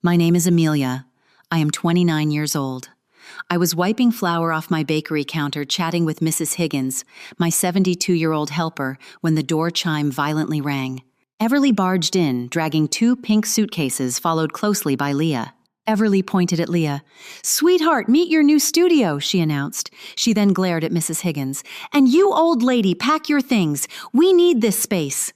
My name is Amelia. I am 29 years old. I was wiping flour off my bakery counter chatting with Mrs. Higgins, my 72-year-old helper, when the door chime violently rang. Everly barged in, dragging 2 pink suitcases followed closely by Leah. Everly pointed at Leah. "Sweetheart, meet your new studio," she announced. She then glared at Mrs. Higgins. "And you old lady, pack your things. We need this space."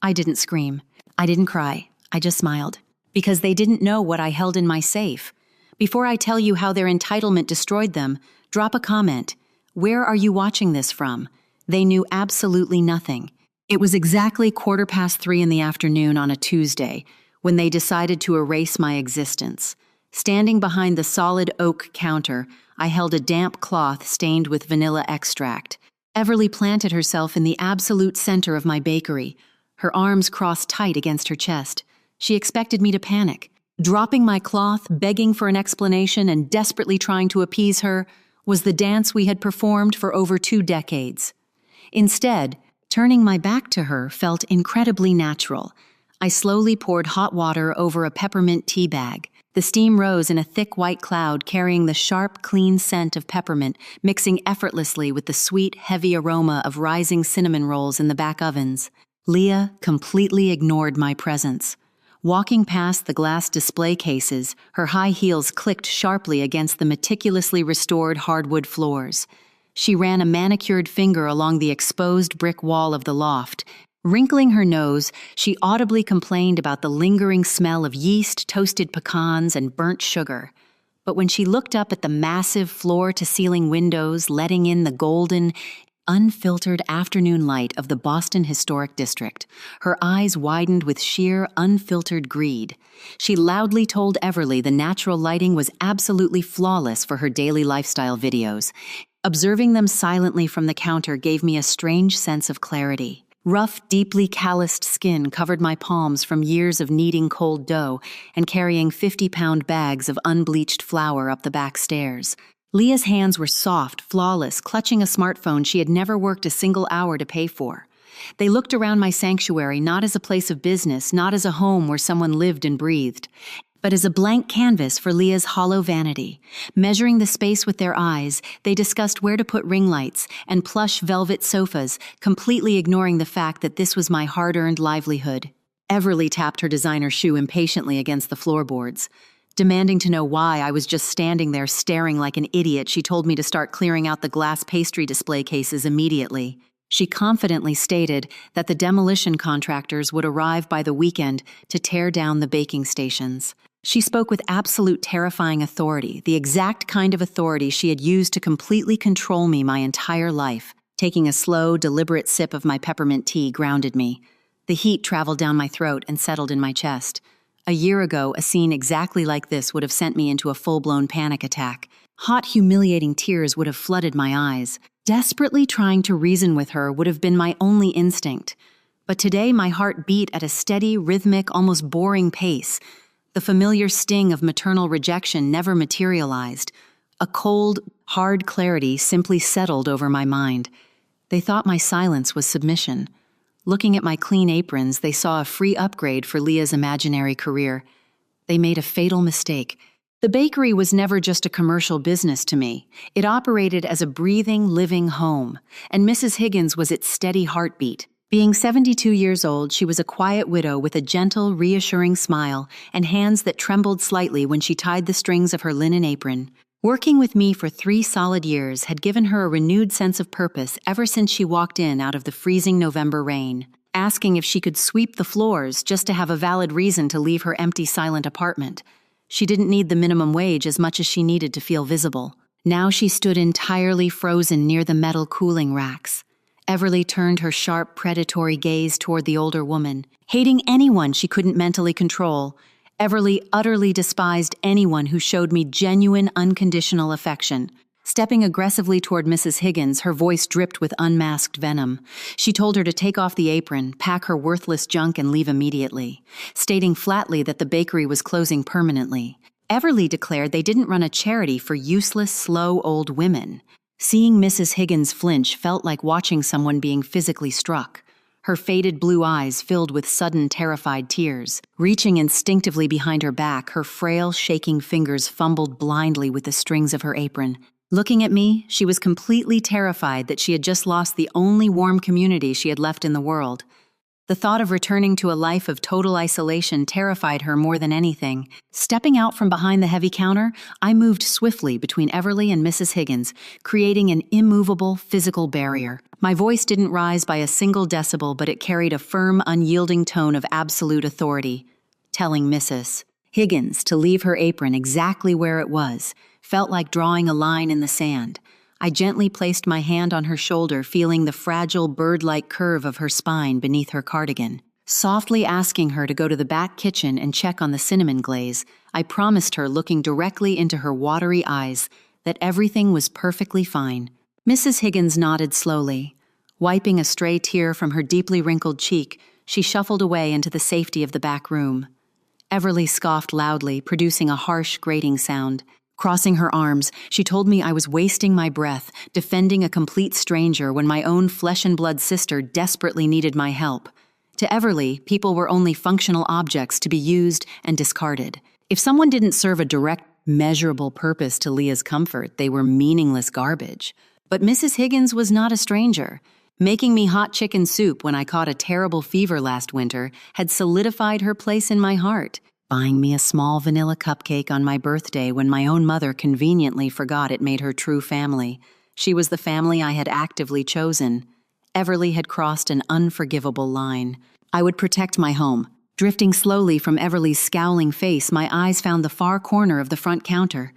I didn't scream. I didn't cry. I just smiled. Because they didn't know what I held in my safe. Before I tell you how their entitlement destroyed them, drop a comment. Where are you watching this from? They knew absolutely nothing. It was exactly 3:15 in the afternoon on a Tuesday when they decided to erase my existence. Standing behind the solid oak counter, I held a damp cloth stained with vanilla extract. Everly planted herself in the absolute center of my bakery, her arms crossed tight against her chest. She expected me to panic. Dropping my cloth, begging for an explanation, and desperately trying to appease her was the dance we had performed for over 2 decades. Instead, turning my back to her felt incredibly natural. I slowly poured hot water over a peppermint tea bag. The steam rose in a thick white cloud carrying the sharp, clean scent of peppermint, mixing effortlessly with the sweet, heavy aroma of rising cinnamon rolls in the back ovens. Leah completely ignored my presence. Walking past the glass display cases, her high heels clicked sharply against the meticulously restored hardwood floors. She ran a manicured finger along the exposed brick wall of the loft. Wrinkling her nose, she audibly complained about the lingering smell of yeast, toasted pecans, and burnt sugar. But when she looked up at the massive floor-to-ceiling windows letting in the golden, unfiltered afternoon light of the Boston Historic District, her eyes widened with sheer, unfiltered greed. She loudly told Everly the natural lighting was absolutely flawless for her daily lifestyle videos. Observing them silently from the counter gave me a strange sense of clarity. Rough, deeply calloused skin covered my palms from years of kneading cold dough and carrying 50-pound bags of unbleached flour up the back stairs. Leah's hands were soft, flawless, clutching a smartphone she had never worked a single hour to pay for. They looked around my sanctuary not as a place of business, not as a home where someone lived and breathed, but as a blank canvas for Leah's hollow vanity. Measuring the space with their eyes, they discussed where to put ring lights and plush velvet sofas, completely ignoring the fact that this was my hard-earned livelihood. Everly tapped her designer shoe impatiently against the floorboards. Demanding to know why I was just standing there staring like an idiot, she told me to start clearing out the glass pastry display cases immediately. She confidently stated that the demolition contractors would arrive by the weekend to tear down the baking stations. She spoke with absolute terrifying authority, the exact kind of authority she had used to completely control me my entire life. Taking a slow, deliberate sip of my peppermint tea grounded me. The heat traveled down my throat and settled in my chest. A year ago, a scene exactly like this would have sent me into a full-blown panic attack. Hot, humiliating tears would have flooded my eyes. Desperately trying to reason with her would have been my only instinct. But today my heart beat at a steady, rhythmic, almost boring pace. The familiar sting of maternal rejection never materialized. A cold, hard clarity simply settled over my mind. They thought my silence was submission. Looking at my clean aprons, they saw a free upgrade for Leah's imaginary career. They made a fatal mistake. The bakery was never just a commercial business to me. It operated as a breathing, living home, and Mrs. Higgins was its steady heartbeat. Being 72 years old, she was a quiet widow with a gentle, reassuring smile and hands that trembled slightly when she tied the strings of her linen apron. Working with me for 3 solid years had given her a renewed sense of purpose ever since she walked in out of the freezing November rain, asking if she could sweep the floors just to have a valid reason to leave her empty, silent apartment. She didn't need the minimum wage as much as she needed to feel visible. Now she stood entirely frozen near the metal cooling racks. Everly turned her sharp, predatory gaze toward the older woman, hating anyone she couldn't mentally control. Everly utterly despised anyone who showed me genuine, unconditional affection. Stepping aggressively toward Mrs. Higgins, her voice dripped with unmasked venom. She told her to take off the apron, pack her worthless junk, and leave immediately, stating flatly that the bakery was closing permanently. Everly declared they didn't run a charity for useless, slow old women. Seeing Mrs. Higgins flinch felt like watching someone being physically struck. her faded blue eyes filled with sudden terrified tears. Reaching instinctively behind her back, her frail, shaking fingers fumbled blindly with the strings of her apron. Looking at me, she was completely terrified that she had just lost the only warm community she had left in the world. The thought of returning to a life of total isolation terrified her more than anything. Stepping out from behind the heavy counter, I moved swiftly between Everly and Mrs. Higgins, creating an immovable physical barrier. My voice didn't rise by a single decibel, but it carried a firm, unyielding tone of absolute authority, telling Mrs. Higgins to leave her apron exactly where it was. Felt like drawing a line in the sand. I gently placed my hand on her shoulder, feeling the fragile bird-like curve of her spine beneath her cardigan. Softly asking her to go to the back kitchen and check on the cinnamon glaze, I promised her, looking directly into her watery eyes, that everything was perfectly fine. Mrs. Higgins nodded slowly. Wiping a stray tear from her deeply wrinkled cheek, she shuffled away into the safety of the back room. Everly scoffed loudly, producing a harsh, grating sound. Crossing her arms, she told me I was wasting my breath, defending a complete stranger when my own flesh-and-blood sister desperately needed my help. To Everly, people were only functional objects to be used and discarded. If someone didn't serve a direct, measurable purpose to Leah's comfort, they were meaningless garbage. But Mrs. Higgins was not a stranger. Making me hot chicken soup when I caught a terrible fever last winter had solidified her place in my heart. Buying me a small vanilla cupcake on my birthday when my own mother conveniently forgot it made her true family. She was the family I had actively chosen. Everly had crossed an unforgivable line. I would protect my home. Drifting slowly from Everly's scowling face, my eyes found the far corner of the front counter.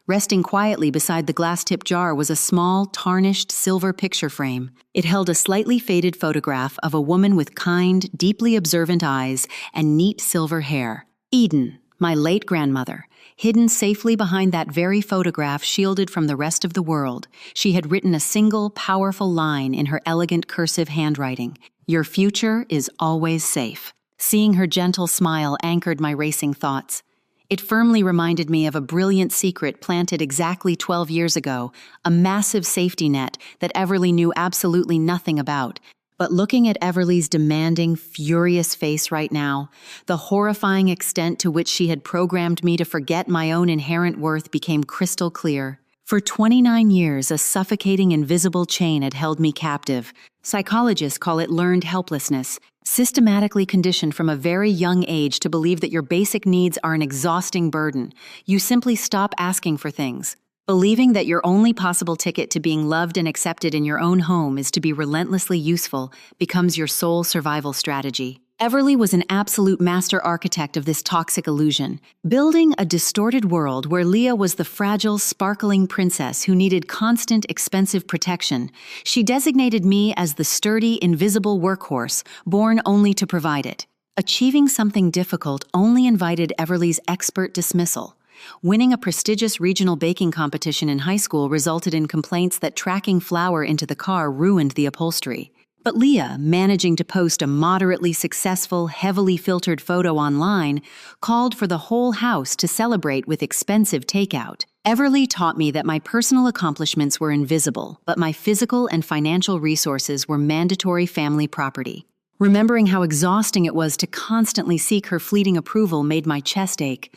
Resting quietly beside the glass-tipped jar was a small, tarnished silver picture frame. It held a slightly faded photograph of a woman with kind, deeply observant eyes and neat silver hair. Eden, my late grandmother, hidden safely behind that very photograph, shielded from the rest of the world. She had written a single, powerful line in her elegant cursive handwriting. "Your future is always safe." Seeing her gentle smile anchored my racing thoughts. It firmly reminded me of a brilliant secret planted exactly 12 years ago, a massive safety net that Everly knew absolutely nothing about. But looking at Everly's demanding, furious face right now, the horrifying extent to which she had programmed me to forget my own inherent worth became crystal clear. For 29 years, a suffocating invisible chain had held me captive. Psychologists call it learned helplessness, systematically conditioned from a very young age to believe that your basic needs are an exhausting burden. You simply stop asking for things. Believing that your only possible ticket to being loved and accepted in your own home is to be relentlessly useful becomes your sole survival strategy. Everly was an absolute master architect of this toxic illusion, building a distorted world where Leah was the fragile, sparkling princess who needed constant, expensive protection. She designated me as the sturdy, invisible workhorse, born only to provide it. Achieving something difficult only invited Everly's expert dismissal. Winning a prestigious regional baking competition in high school resulted in complaints that tracking flour into the car ruined the upholstery. But Leah, managing to post a moderately successful, heavily filtered photo online, called for the whole house to celebrate with expensive takeout. Everly taught me that my personal accomplishments were invisible, but my physical and financial resources were mandatory family property. Remembering how exhausting it was to constantly seek her fleeting approval made my chest ache.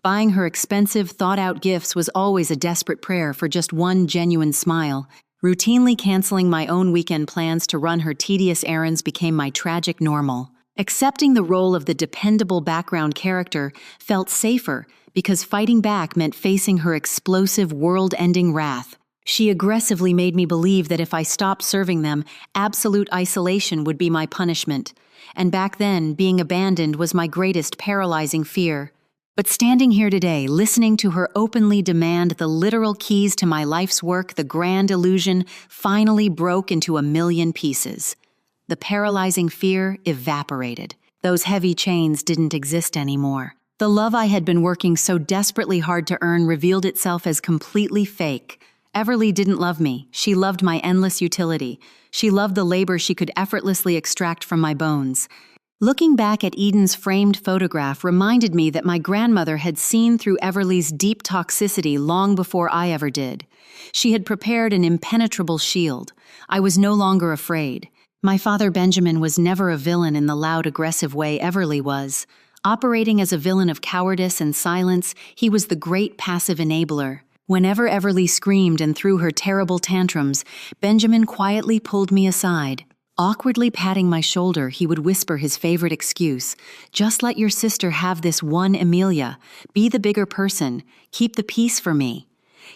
Buying her expensive, thought-out gifts was always a desperate prayer for just one genuine smile. Routinely canceling my own weekend plans to run her tedious errands became my tragic normal. Accepting the role of the dependable background character felt safer because fighting back meant facing her explosive, world-ending wrath. She aggressively made me believe that if I stopped serving them, absolute isolation would be my punishment. And back then, being abandoned was my greatest paralyzing fear. But standing here today, listening to her openly demand the literal keys to my life's work, the grand illusion finally broke into a million pieces. The paralyzing fear evaporated. Those heavy chains didn't exist anymore. The love I had been working so desperately hard to earn revealed itself as completely fake. Everly didn't love me. She loved my endless utility. She loved the labor she could effortlessly extract from my bones. Looking back at Eden's framed photograph reminded me that my grandmother had seen through Everly's deep toxicity long before I ever did. She had prepared an impenetrable shield. I was no longer afraid. My father Benjamin was never a villain in the loud, aggressive way Everly was. Operating as a villain of cowardice and silence, he was the great passive enabler. Whenever Everly screamed and threw her terrible tantrums, Benjamin quietly pulled me aside. Awkwardly patting my shoulder, he would whisper his favorite excuse, "Just let your sister have this one, Amelia. Be the bigger person. Keep the peace for me."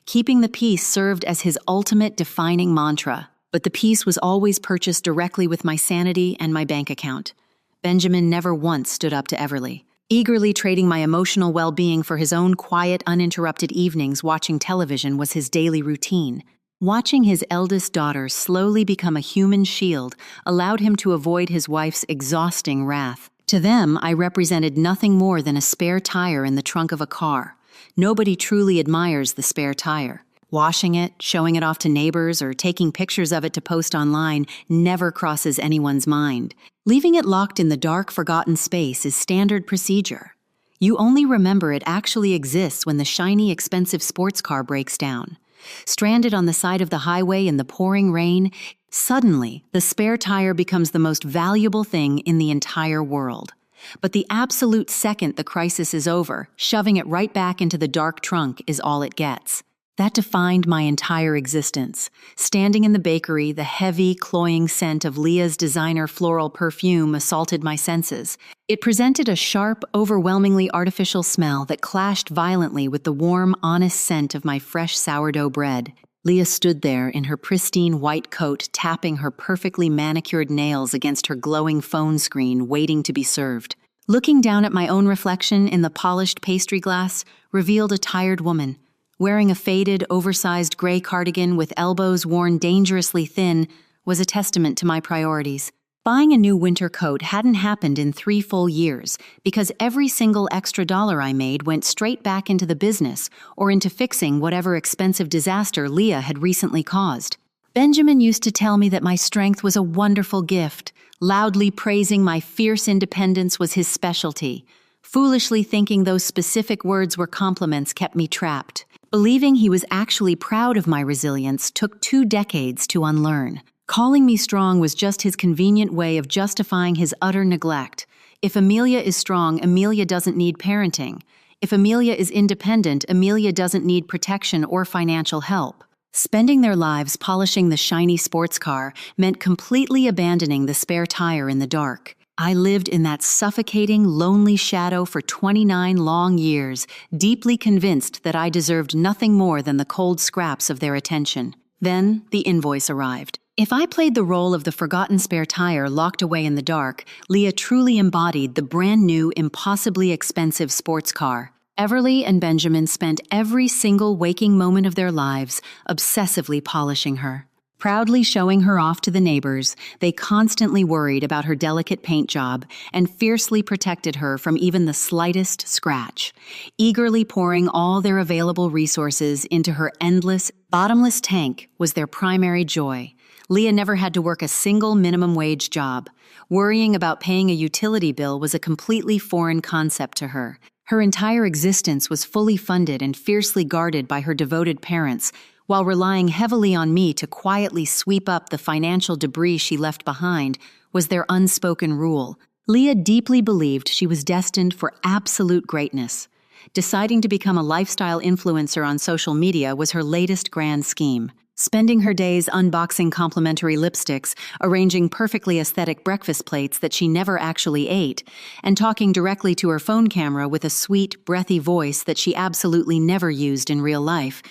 Keeping the peace served as his ultimate defining mantra. But the peace was always purchased directly with my sanity and my bank account. Benjamin never once stood up to Everly, eagerly trading my emotional well-being for his own quiet, uninterrupted evenings watching television was his daily routine. Watching his eldest daughter slowly become a human shield allowed him to avoid his wife's exhausting wrath. To them, I represented nothing more than a spare tire in the trunk of a car. Nobody truly admires the spare tire. Washing it, showing it off to neighbors, or taking pictures of it to post online never crosses anyone's mind. Leaving it locked in the dark, forgotten space is standard procedure. You only remember it actually exists when the shiny, expensive sports car breaks down. Stranded on the side of the highway in the pouring rain, suddenly the spare tire becomes the most valuable thing in the entire world. But the absolute second the crisis is over, shoving it right back into the dark trunk is all it gets. That defined my entire existence. Standing in the bakery, the heavy, cloying scent of Leah's designer floral perfume assaulted my senses. It presented a sharp, overwhelmingly artificial smell that clashed violently with the warm, honest scent of my fresh sourdough bread. Leah stood there in her pristine white coat, tapping her perfectly manicured nails against her glowing phone screen, waiting to be served. Looking down at my own reflection in the polished pastry glass revealed a tired woman. Wearing a faded, oversized gray cardigan with elbows worn dangerously thin was a testament to my priorities. Buying a new winter coat hadn't happened in 3 full years because every single extra dollar I made went straight back into the business or into fixing whatever expensive disaster Leah had recently caused. Benjamin used to tell me that my strength was a wonderful gift, loudly praising my fierce independence was his specialty. Foolishly thinking those specific words were compliments kept me trapped. Believing he was actually proud of my resilience took 2 decades to unlearn. Calling me strong was just his convenient way of justifying his utter neglect. If Amelia is strong, Amelia doesn't need parenting. If Amelia is independent, Amelia doesn't need protection or financial help. Spending their lives polishing the shiny sports car meant completely abandoning the spare tire in the dark. I lived in that suffocating, lonely shadow for 29 long years, deeply convinced that I deserved nothing more than the cold scraps of their attention. Then the invoice arrived. If I played the role of the forgotten spare tire locked away in the dark, Leah truly embodied the brand new, impossibly expensive sports car. Everly and Benjamin spent every single waking moment of their lives obsessively polishing her. Proudly showing her off to the neighbors, they constantly worried about her delicate paint job and fiercely protected her from even the slightest scratch, eagerly pouring all their available resources into her endless, bottomless tank was their primary joy. Leah never had to work a single minimum wage job. Worrying about paying a utility bill was a completely foreign concept to her. Her entire existence was fully funded and fiercely guarded by her devoted parents, while relying heavily on me to quietly sweep up the financial debris she left behind was their unspoken rule. Leah deeply believed she was destined for absolute greatness. Deciding to become a lifestyle influencer on social media was her latest grand scheme. Spending her days unboxing complimentary lipsticks, arranging perfectly aesthetic breakfast plates that she never actually ate, and talking directly to her phone camera with a sweet, breathy voice that she absolutely never used in real life,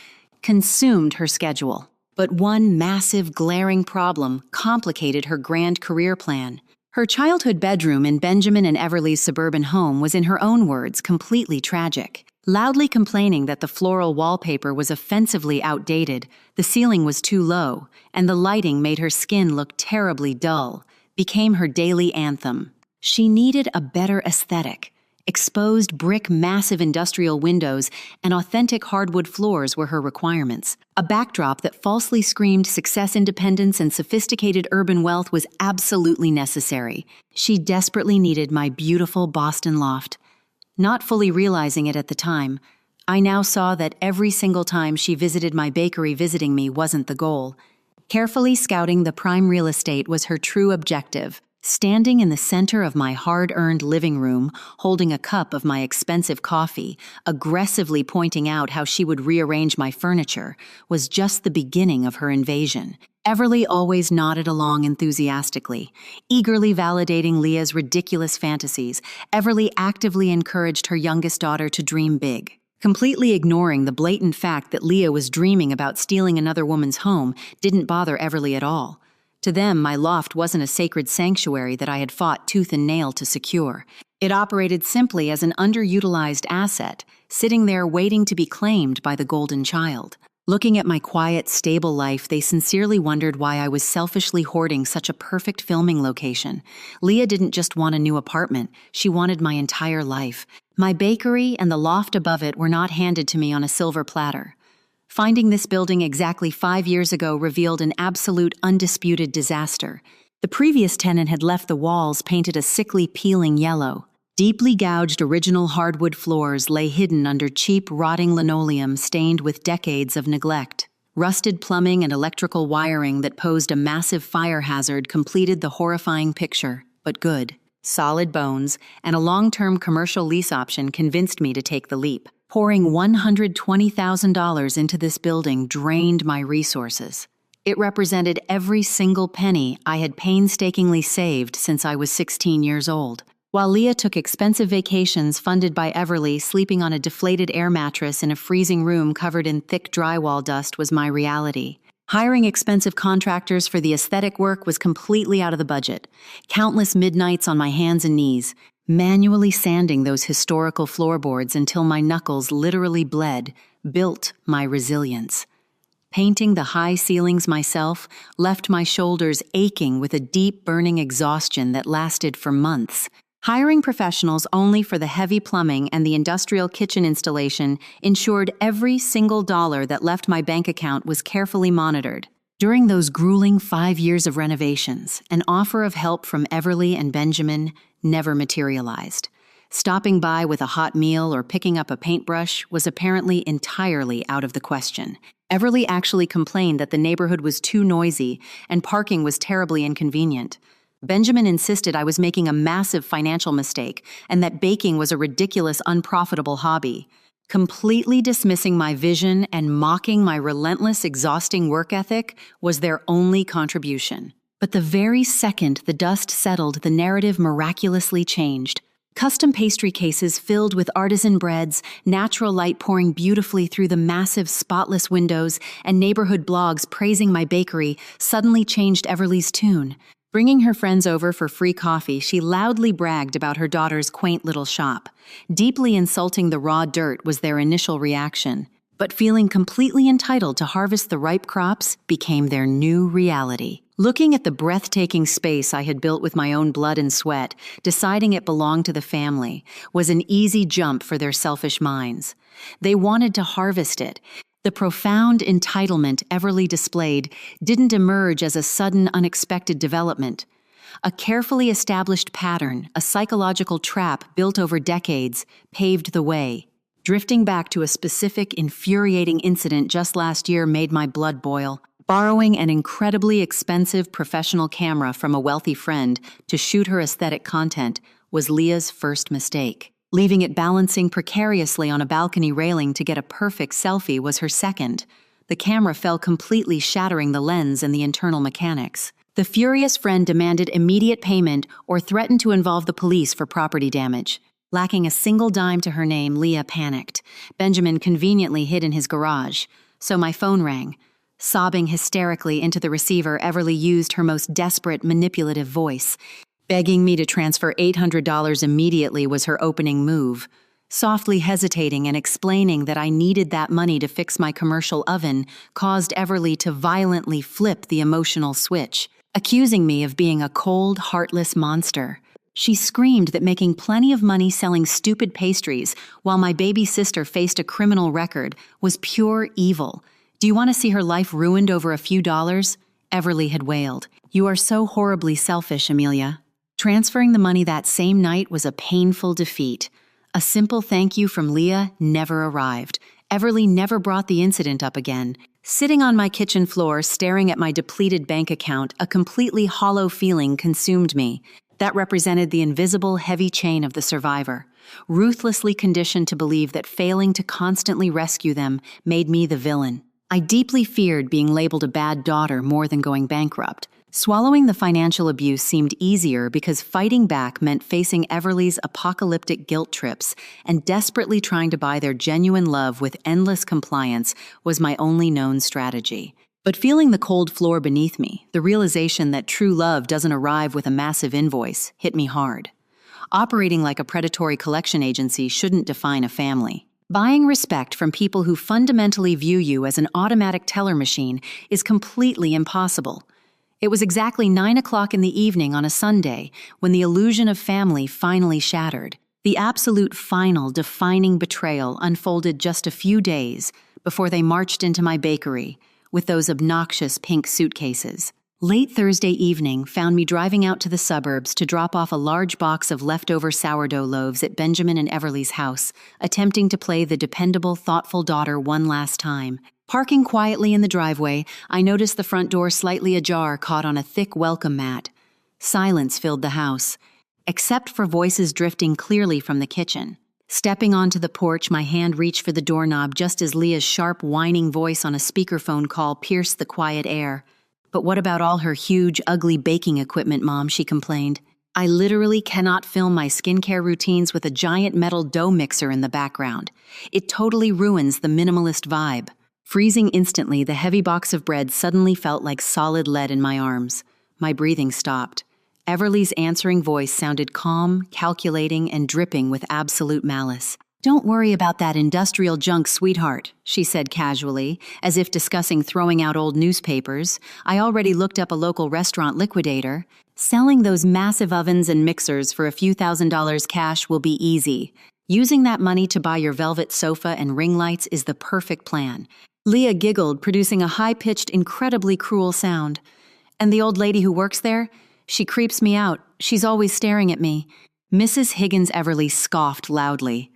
consumed her schedule. But one massive, glaring problem complicated her grand career plan. Her childhood bedroom in Benjamin and Everly's suburban home was, in her own words, completely tragic. Loudly complaining that the floral wallpaper was offensively outdated, the ceiling was too low, and the lighting made her skin look terribly dull, became her daily anthem. She needed a better aesthetic. Exposed brick, massive industrial windows, and authentic hardwood floors were her requirements. A backdrop that falsely screamed success, independence, and sophisticated urban wealth was absolutely necessary. She desperately needed my beautiful Boston loft. Not fully realizing it at the time, I now saw that every single time she visited my bakery, visiting me wasn't the goal. Carefully scouting the prime real estate was her true objective. Standing in the center of my hard-earned living room, holding a cup of my expensive coffee, aggressively pointing out how she would rearrange my furniture, was just the beginning of her invasion. Everly always nodded along enthusiastically, eagerly validating Leah's ridiculous fantasies. Everly actively encouraged her youngest daughter to dream big. Completely ignoring the blatant fact that Leah was dreaming about stealing another woman's home didn't bother Everly at all. To them, my loft wasn't a sacred sanctuary that I had fought tooth and nail to secure. It operated simply as an underutilized asset, sitting there waiting to be claimed by the golden child. Looking at my quiet, stable life, they sincerely wondered why I was selfishly hoarding such a perfect filming location. Leah didn't just want a new apartment, she wanted my entire life. My bakery and the loft above it were not handed to me on a silver platter. Finding this building exactly 5 years ago revealed an absolute, undisputed disaster. The previous tenant had left the walls painted a sickly, peeling yellow. Deeply gouged original hardwood floors lay hidden under cheap, rotting linoleum stained with decades of neglect. Rusted plumbing and electrical wiring that posed a massive fire hazard completed the horrifying picture, but good. Solid bones and a long-term commercial lease option convinced me to take the leap. Pouring $120,000 into this building drained my resources. It represented every single penny I had painstakingly saved since I was 16 years old. While Leah took expensive vacations funded by Everly, sleeping on a deflated air mattress in a freezing room covered in thick drywall dust was my reality. Hiring expensive contractors for the aesthetic work was completely out of the budget. Countless midnights on my hands and knees, manually sanding those historical floorboards until my knuckles literally bled, built my resilience. Painting the high ceilings myself left my shoulders aching with a deep burning exhaustion that lasted for months. Hiring professionals only for the heavy plumbing and the industrial kitchen installation ensured every single dollar that left my bank account was carefully monitored. During those grueling 5 years of renovations, an offer of help from Everly and Benjamin never materialized. Stopping by with a hot meal or picking up a paintbrush was apparently entirely out of the question. Everly actually complained that the neighborhood was too noisy and parking was terribly inconvenient. Benjamin insisted I was making a massive financial mistake and that baking was a ridiculous, unprofitable hobby. Completely dismissing my vision and mocking my relentless, exhausting work ethic was their only contribution. But the very second the dust settled, the narrative miraculously changed. Custom pastry cases filled with artisan breads, natural light pouring beautifully through the massive, spotless windows, and neighborhood blogs praising my bakery suddenly changed Everly's tune. Bringing her friends over for free coffee, she loudly bragged about her daughter's quaint little shop. Deeply insulting the raw dirt was their initial reaction, but feeling completely entitled to harvest the ripe crops became their new reality. Looking at the breathtaking space I had built with my own blood and sweat, deciding it belonged to the family, was an easy jump for their selfish minds. They wanted to harvest it. The profound entitlement Everly displayed didn't emerge as a sudden, unexpected development. A carefully established pattern, a psychological trap built over decades, paved the way. Drifting back to a specific, infuriating incident just last year made my blood boil. Borrowing an incredibly expensive professional camera from a wealthy friend to shoot her aesthetic content was Leah's first mistake. Leaving it balancing precariously on a balcony railing to get a perfect selfie was her second. The camera fell completely, shattering the lens and the internal mechanics. The furious friend demanded immediate payment or threatened to involve the police for property damage. Lacking a single dime to her name, Leah panicked. Benjamin conveniently hid in his garage. So my phone rang. Sobbing hysterically into the receiver, Everly used her most desperate, manipulative voice. Begging me to transfer $800 immediately was her opening move. Softly hesitating and explaining that I needed that money to fix my commercial oven caused Everly to violently flip the emotional switch, accusing me of being a cold, heartless monster. She screamed that making plenty of money selling stupid pastries while my baby sister faced a criminal record was pure evil. Do you want to see her life ruined over a few dollars? Everly had wailed. You are so horribly selfish, Amelia. Transferring the money that same night was a painful defeat. A simple thank you from Leah never arrived. Everly never brought the incident up again. Sitting on my kitchen floor, staring at my depleted bank account, a completely hollow feeling consumed me. That represented the invisible, heavy chain of the survivor, ruthlessly conditioned to believe that failing to constantly rescue them made me the villain. I deeply feared being labeled a bad daughter more than going bankrupt. Swallowing the financial abuse seemed easier because fighting back meant facing Everly's apocalyptic guilt trips, and desperately trying to buy their genuine love with endless compliance was my only known strategy. But feeling the cold floor beneath me, the realization that true love doesn't arrive with a massive invoice, hit me hard. Operating like a predatory collection agency shouldn't define a family. Buying respect from people who fundamentally view you as an automatic teller machine is completely impossible. It was exactly 9 o'clock in the evening on a Sunday when the illusion of family finally shattered. The absolute final defining betrayal unfolded just a few days before they marched into my bakery with those obnoxious pink suitcases. Late Thursday evening found me driving out to the suburbs to drop off a large box of leftover sourdough loaves at Benjamin and Everly's house, attempting to play the dependable, thoughtful daughter one last time. Parking quietly in the driveway, I noticed the front door slightly ajar, caught on a thick welcome mat. Silence filled the house, except for voices drifting clearly from the kitchen. Stepping onto the porch, my hand reached for the doorknob just as Leah's sharp, whining voice on a speakerphone call pierced the quiet air. "But what about all her huge, ugly baking equipment, Mom?" she complained. "I literally cannot film my skincare routines with a giant metal dough mixer in the background. It totally ruins the minimalist vibe." Freezing instantly, the heavy box of bread suddenly felt like solid lead in my arms. My breathing stopped. Everly's answering voice sounded calm, calculating, and dripping with absolute malice. "Don't worry about that industrial junk, sweetheart," she said casually, as if discussing throwing out old newspapers. "I already looked up a local restaurant liquidator. Selling those massive ovens and mixers for a few $1,000s cash will be easy. Using that money to buy your velvet sofa and ring lights is the perfect plan." Leah giggled, producing a high-pitched, incredibly cruel sound. "And the old lady who works there? She creeps me out. She's always staring at me." Mrs. Higgins Everly scoffed loudly.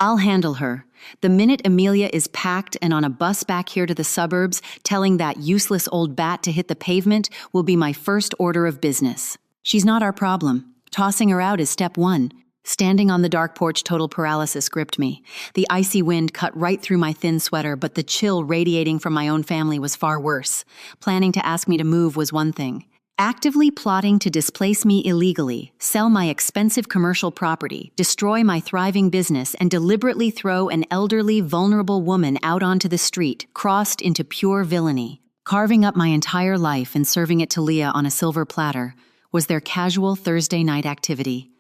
"I'll handle her. The minute Amelia is packed and on a bus back here to the suburbs, telling that useless old bat to hit the pavement will be my first order of business. She's not our problem. Tossing her out is step one." Standing on the dark porch, total paralysis gripped me. The icy wind cut right through my thin sweater, but the chill radiating from my own family was far worse. Planning to ask me to move was one thing. Actively plotting to displace me illegally, sell my expensive commercial property, destroy my thriving business, and deliberately throw an elderly, vulnerable woman out onto the street crossed into pure villainy. Carving up my entire life and serving it to Leah on a silver platter was their casual Thursday night activity.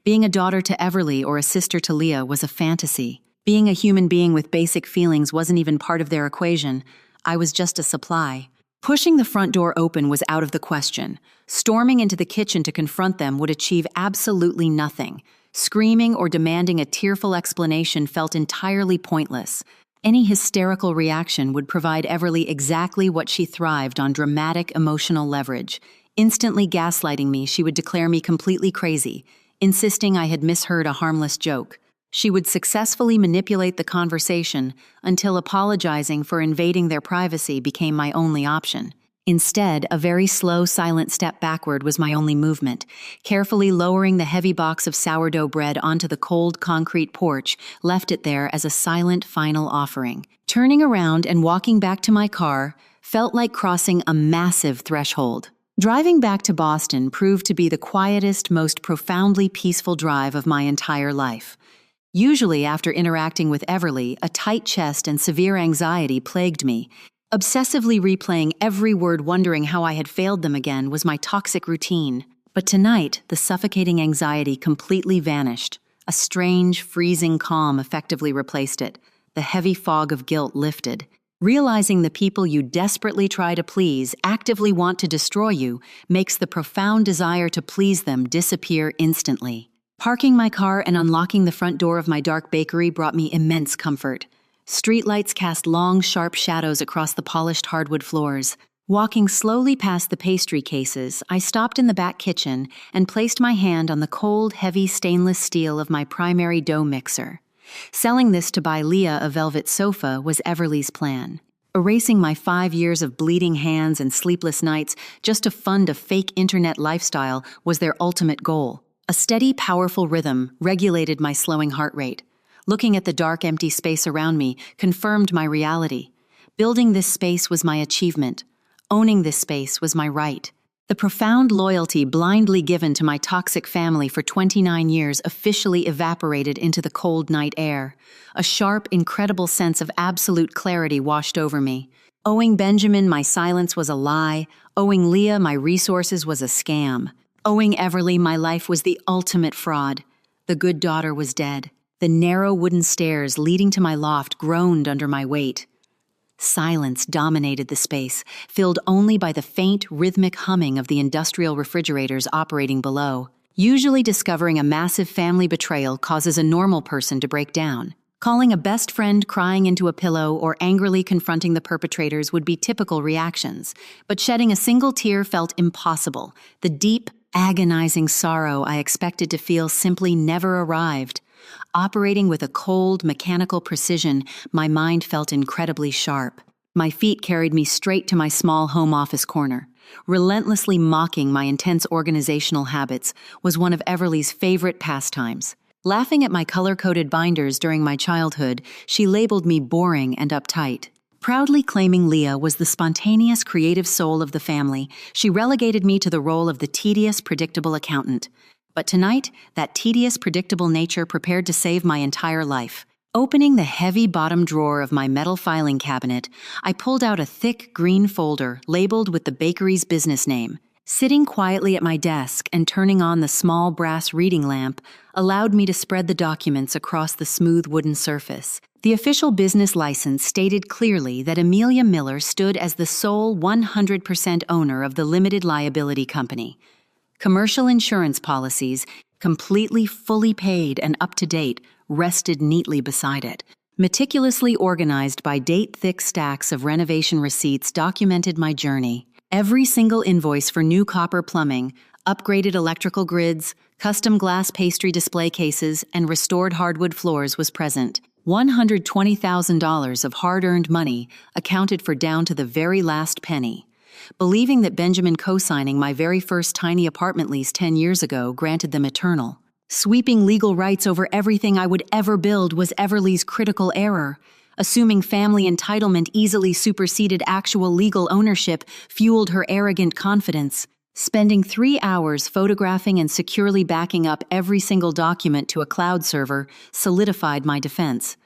Being a daughter to Everly or a sister to Leah was a fantasy. Being a human being with basic feelings wasn't even part of their equation. I was just a supply. Pushing the front door open was out of the question. Storming into the kitchen to confront them would achieve absolutely nothing. Screaming or demanding a tearful explanation felt entirely pointless. Any hysterical reaction would provide Everly exactly what she thrived on: dramatic emotional leverage. Instantly gaslighting me, she would declare me completely crazy, insisting I had misheard a harmless joke. She would successfully manipulate the conversation until apologizing for invading their privacy became my only option. Instead, a very slow, silent step backward was my only movement. Carefully lowering the heavy box of sourdough bread onto the cold concrete porch, left it there as a silent final offering. Turning around and walking back to my car felt like crossing a massive threshold. Driving back to Boston proved to be the quietest, most profoundly peaceful drive of my entire life. Usually, after interacting with Everly, a tight chest and severe anxiety plagued me. Obsessively replaying every word, wondering how I had failed them again, was my toxic routine. But tonight, the suffocating anxiety completely vanished. A strange, freezing calm effectively replaced it. The heavy fog of guilt lifted. Realizing the people you desperately try to please actively want to destroy you makes the profound desire to please them disappear instantly. Parking my car and unlocking the front door of my dark bakery brought me immense comfort. Streetlights cast long, sharp shadows across the polished hardwood floors. Walking slowly past the pastry cases, I stopped in the back kitchen and placed my hand on the cold, heavy stainless steel of my primary dough mixer. Selling this to buy Leah a velvet sofa was Everly's plan. Erasing my 5 years of bleeding hands and sleepless nights just to fund a fake internet lifestyle was their ultimate goal. A steady, powerful rhythm regulated my slowing heart rate. Looking at the dark, empty space around me confirmed my reality. Building this space was my achievement. Owning this space was my right. The profound loyalty blindly given to my toxic family for 29 years officially evaporated into the cold night air. A sharp, incredible sense of absolute clarity washed over me. Owing Benjamin, my silence was a lie. Owing Leah, my resources was a scam. Owing Everly, my life was the ultimate fraud. The good daughter was dead. The narrow wooden stairs leading to my loft groaned under my weight. Silence dominated the space, filled only by the faint, rhythmic humming of the industrial refrigerators operating below. Usually discovering a massive family betrayal causes a normal person to break down. Calling a best friend crying into a pillow or angrily confronting the perpetrators would be typical reactions. But shedding a single tear felt impossible. The deep, agonizing sorrow I expected to feel simply never arrived. Operating with a cold, mechanical precision, my mind felt incredibly sharp. My feet carried me straight to my small home office corner. Relentlessly mocking my intense organizational habits was one of Everly's favorite pastimes. Laughing at my color-coded binders during my childhood, she labeled me boring and uptight. Proudly claiming Leah was the spontaneous, creative soul of the family, she relegated me to the role of the tedious, predictable accountant. But tonight, that tedious, predictable nature prepared to save my entire life. Opening the heavy bottom drawer of my metal filing cabinet, I pulled out a thick green folder labeled with the bakery's business name. Sitting quietly at my desk and turning on the small brass reading lamp allowed me to spread the documents across the smooth wooden surface. The official business license stated clearly that Amelia Miller stood as the sole 100% owner of the limited liability company. Commercial insurance policies, completely fully paid and up to date, rested neatly beside it. Meticulously organized by date-thick stacks of renovation receipts documented my journey. Every single invoice for new copper plumbing, upgraded electrical grids, custom glass pastry display cases, and restored hardwood floors was present. $120,000 of hard-earned money accounted for down to the very last penny. Believing that Benjamin co-signing my very first tiny apartment lease 10 years ago granted them eternal. Sweeping legal rights over everything I would ever build was Everly's critical error. Assuming family entitlement easily superseded actual legal ownership fueled her arrogant confidence. Spending 3 hours photographing and securely backing up every single document to a cloud server solidified my defense.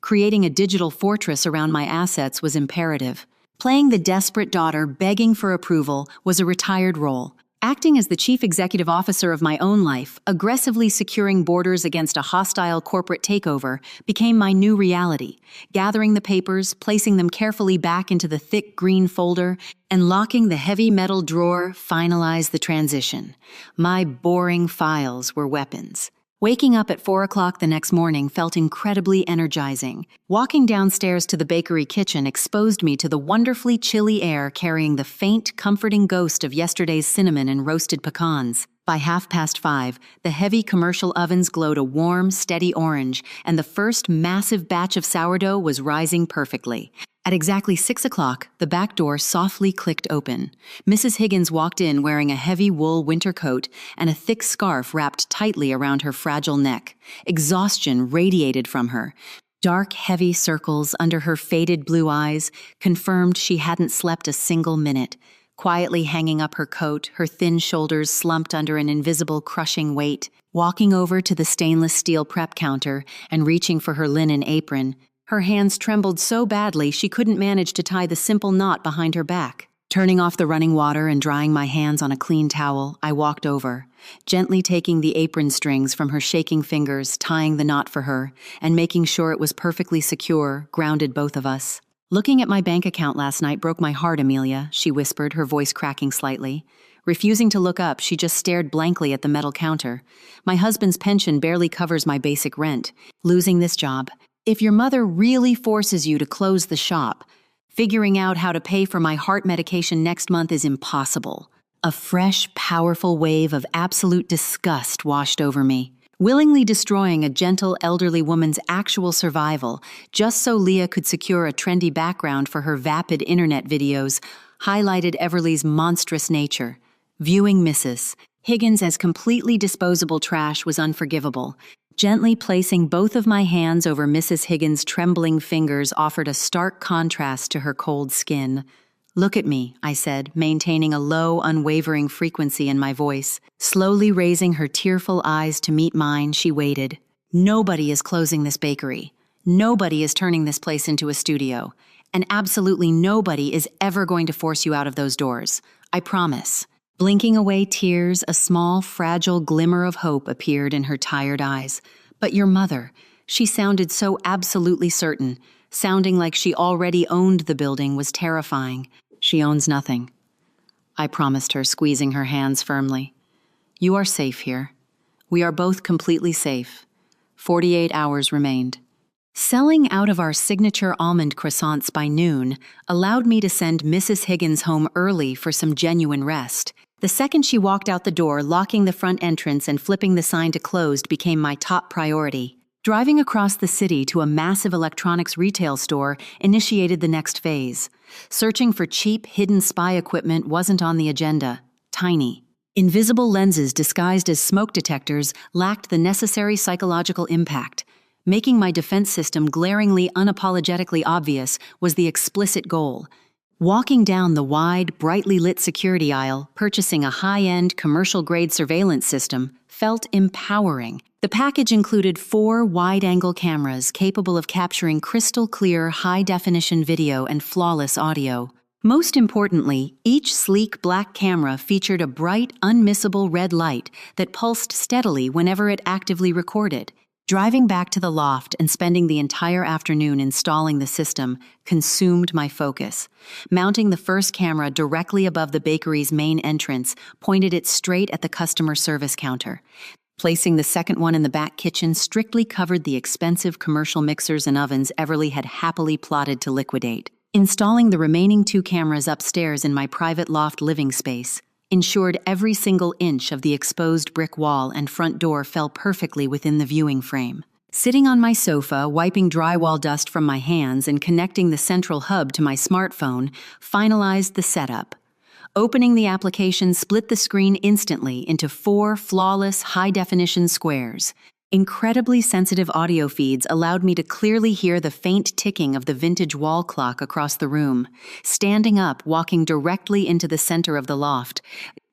Creating a digital fortress around my assets was imperative. Playing the desperate daughter begging for approval was a retired role. Acting as the chief executive officer of my own life, aggressively securing borders against a hostile corporate takeover became my new reality. Gathering the papers, placing them carefully back into the thick green folder, and locking the heavy metal drawer finalized the transition. My boring files were weapons. Waking up at 4 o'clock the next morning felt incredibly energizing. Walking downstairs to the bakery kitchen exposed me to the wonderfully chilly air carrying the faint, comforting ghost of yesterday's cinnamon and roasted pecans. By 5:30, the heavy commercial ovens glowed a warm, steady orange, and the first massive batch of sourdough was rising perfectly. At exactly 6 o'clock, the back door softly clicked open. Mrs. Higgins walked in wearing a heavy wool winter coat and a thick scarf wrapped tightly around her fragile neck. Exhaustion radiated from her. Dark, heavy circles under her faded blue eyes confirmed she hadn't slept a single minute. Quietly hanging up her coat, her thin shoulders slumped under an invisible crushing weight. Walking over to the stainless steel prep counter and reaching for her linen apron, her hands trembled so badly she couldn't manage to tie the simple knot behind her back. Turning off the running water and drying my hands on a clean towel, I walked over, gently taking the apron strings from her shaking fingers, tying the knot for her, and making sure it was perfectly secure, grounded both of us. "Looking at my bank account last night broke my heart, Amelia," she whispered, her voice cracking slightly. Refusing to look up, she just stared blankly at the metal counter. "My husband's pension barely covers my basic rent. Losing this job. If your mother really forces you to close the shop, figuring out how to pay for my heart medication next month is impossible." A fresh, powerful wave of absolute disgust washed over me. willingly destroying a gentle elderly woman's actual survival just so Leah could secure a trendy background for her vapid internet videos, highlighted Everly's monstrous nature. Viewing Mrs. Higgins as completely disposable trash was unforgivable. Gently placing both of my hands over Mrs. Higgins' trembling fingers offered a stark contrast to her cold skin. "Look at me," I said, maintaining a low, unwavering frequency in my voice. Slowly raising her tearful eyes to meet mine, she waited. "Nobody is closing this bakery. Nobody is turning this place into a studio. And absolutely nobody is ever going to force you out of those doors. I promise." Blinking away tears, a small, fragile glimmer of hope appeared in her tired eyes. "But your mother," she sounded so absolutely certain, sounding like she already owned the building, was terrifying. "She owns nothing," I promised her, squeezing her hands firmly. "You are safe here. We are both completely safe. 48 hours remained." Selling out of our signature almond croissants by noon allowed me to send Mrs. Higgins home early for some genuine rest. The second she walked out the door, locking the front entrance and flipping the sign to closed became my top priority. Driving across the city to a massive electronics retail store initiated the next phase. Searching for cheap, hidden spy equipment wasn't on the agenda. Tiny. Invisible lenses disguised as smoke detectors lacked the necessary psychological impact. Making my defense system glaringly, unapologetically obvious was the explicit goal. Walking down the wide, brightly lit security aisle, purchasing a high-end, commercial-grade surveillance system felt empowering. The package included 4 wide-angle cameras capable of capturing crystal-clear, high-definition video and flawless audio. Most importantly, each sleek black camera featured a bright, unmissable red light that pulsed steadily whenever it actively recorded. Driving back to the loft and spending the entire afternoon installing the system consumed my focus. Mounting the first camera directly above the bakery's main entrance pointed it straight at the customer service counter. Placing the second one in the back kitchen strictly covered the expensive commercial mixers and ovens Everly had happily plotted to liquidate. Installing the remaining 2 cameras upstairs in my private loft living space ensured every single inch of the exposed brick wall and front door fell perfectly within the viewing frame. Sitting on my sofa, wiping drywall dust from my hands and connecting the central hub to my smartphone, finalized the setup. Opening the application split the screen instantly into 4 flawless, high-definition squares. Incredibly sensitive audio feeds allowed me to clearly hear the faint ticking of the vintage wall clock across the room. Standing up, walking directly into the center of the loft,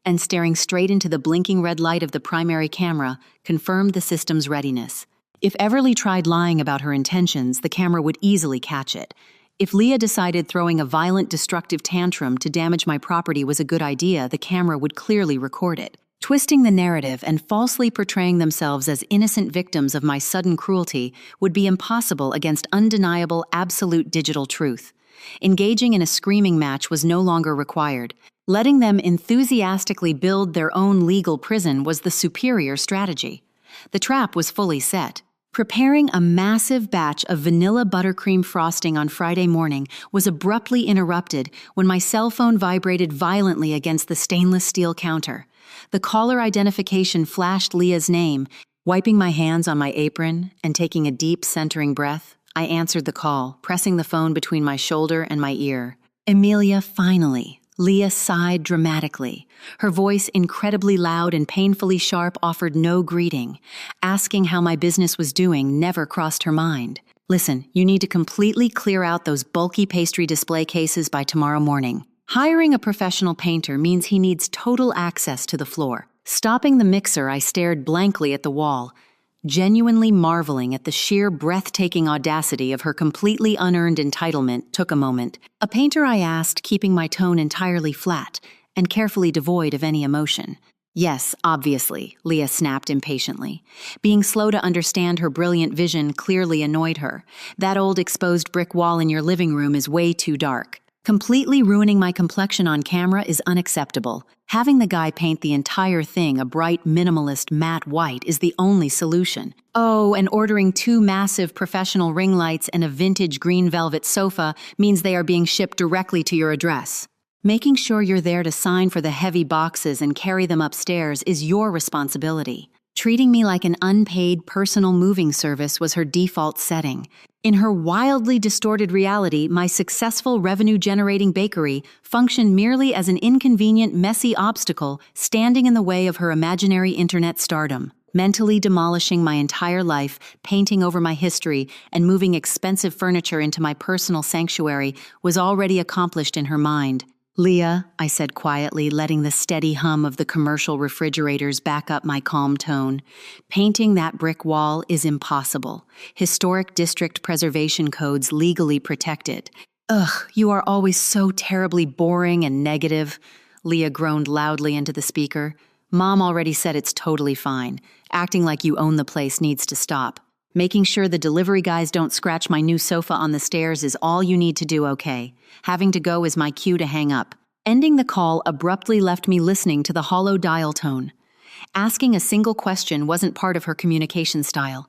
and staring straight into the blinking red light of the primary camera confirmed the system's readiness. If Everly tried lying about her intentions, the camera would easily catch it. If Leah decided throwing a violent, destructive tantrum to damage my property was a good idea, the camera would clearly record it. Twisting the narrative and falsely portraying themselves as innocent victims of my sudden cruelty would be impossible against undeniable, absolute digital truth. Engaging in a screaming match was no longer required. Letting them enthusiastically build their own legal prison was the superior strategy. The trap was fully set. Preparing a massive batch of vanilla buttercream frosting on Friday morning was abruptly interrupted when my cell phone vibrated violently against the stainless steel counter. The caller identification flashed Leah's name. Wiping my hands on my apron and taking a deep, centering breath, I answered the call, pressing the phone between my shoulder and my ear. "Amelia, finally." Leah sighed dramatically. Her voice, incredibly loud and painfully sharp, offered no greeting. Asking how my business was doing never crossed her mind. "Listen, you need to completely clear out those bulky pastry display cases by tomorrow morning. Hiring a professional painter means he needs total access to the floor." Stopping the mixer, I stared blankly at the wall, genuinely marveling at the sheer breathtaking audacity of her completely unearned entitlement. Took a moment. "A painter?" I asked, keeping my tone entirely flat and carefully devoid of any emotion. "Yes, obviously," Leah snapped impatiently. Being slow to understand her brilliant vision clearly annoyed her. "That old exposed brick wall in your living room is way too dark. Completely ruining my complexion on camera is unacceptable. Having the guy paint the entire thing a bright, minimalist matte white is the only solution. Oh, and ordering 2 massive professional ring lights and a vintage green velvet sofa means they are being shipped directly to your address. Making sure you're there to sign for the heavy boxes and carry them upstairs is your responsibility." Treating me like an unpaid personal moving service was her default setting. In her wildly distorted reality, my successful revenue-generating bakery functioned merely as an inconvenient, messy obstacle standing in the way of her imaginary internet stardom. Mentally demolishing my entire life, painting over my history, and moving expensive furniture into my personal sanctuary was already accomplished in her mind. "Leah," I said quietly, letting the steady hum of the commercial refrigerators back up my calm tone, "painting that brick wall is impossible. Historic district preservation codes legally protect it." "Ugh, you are always so terribly boring and negative," Leah groaned loudly into the speaker. "Mom already said it's totally fine. Acting like you own the place needs to stop. Making sure the delivery guys don't scratch my new sofa on the stairs is all you need to do, okay? Having to go is my cue to hang up." Ending the call abruptly left me listening to the hollow dial tone. Asking a single question wasn't part of her communication style.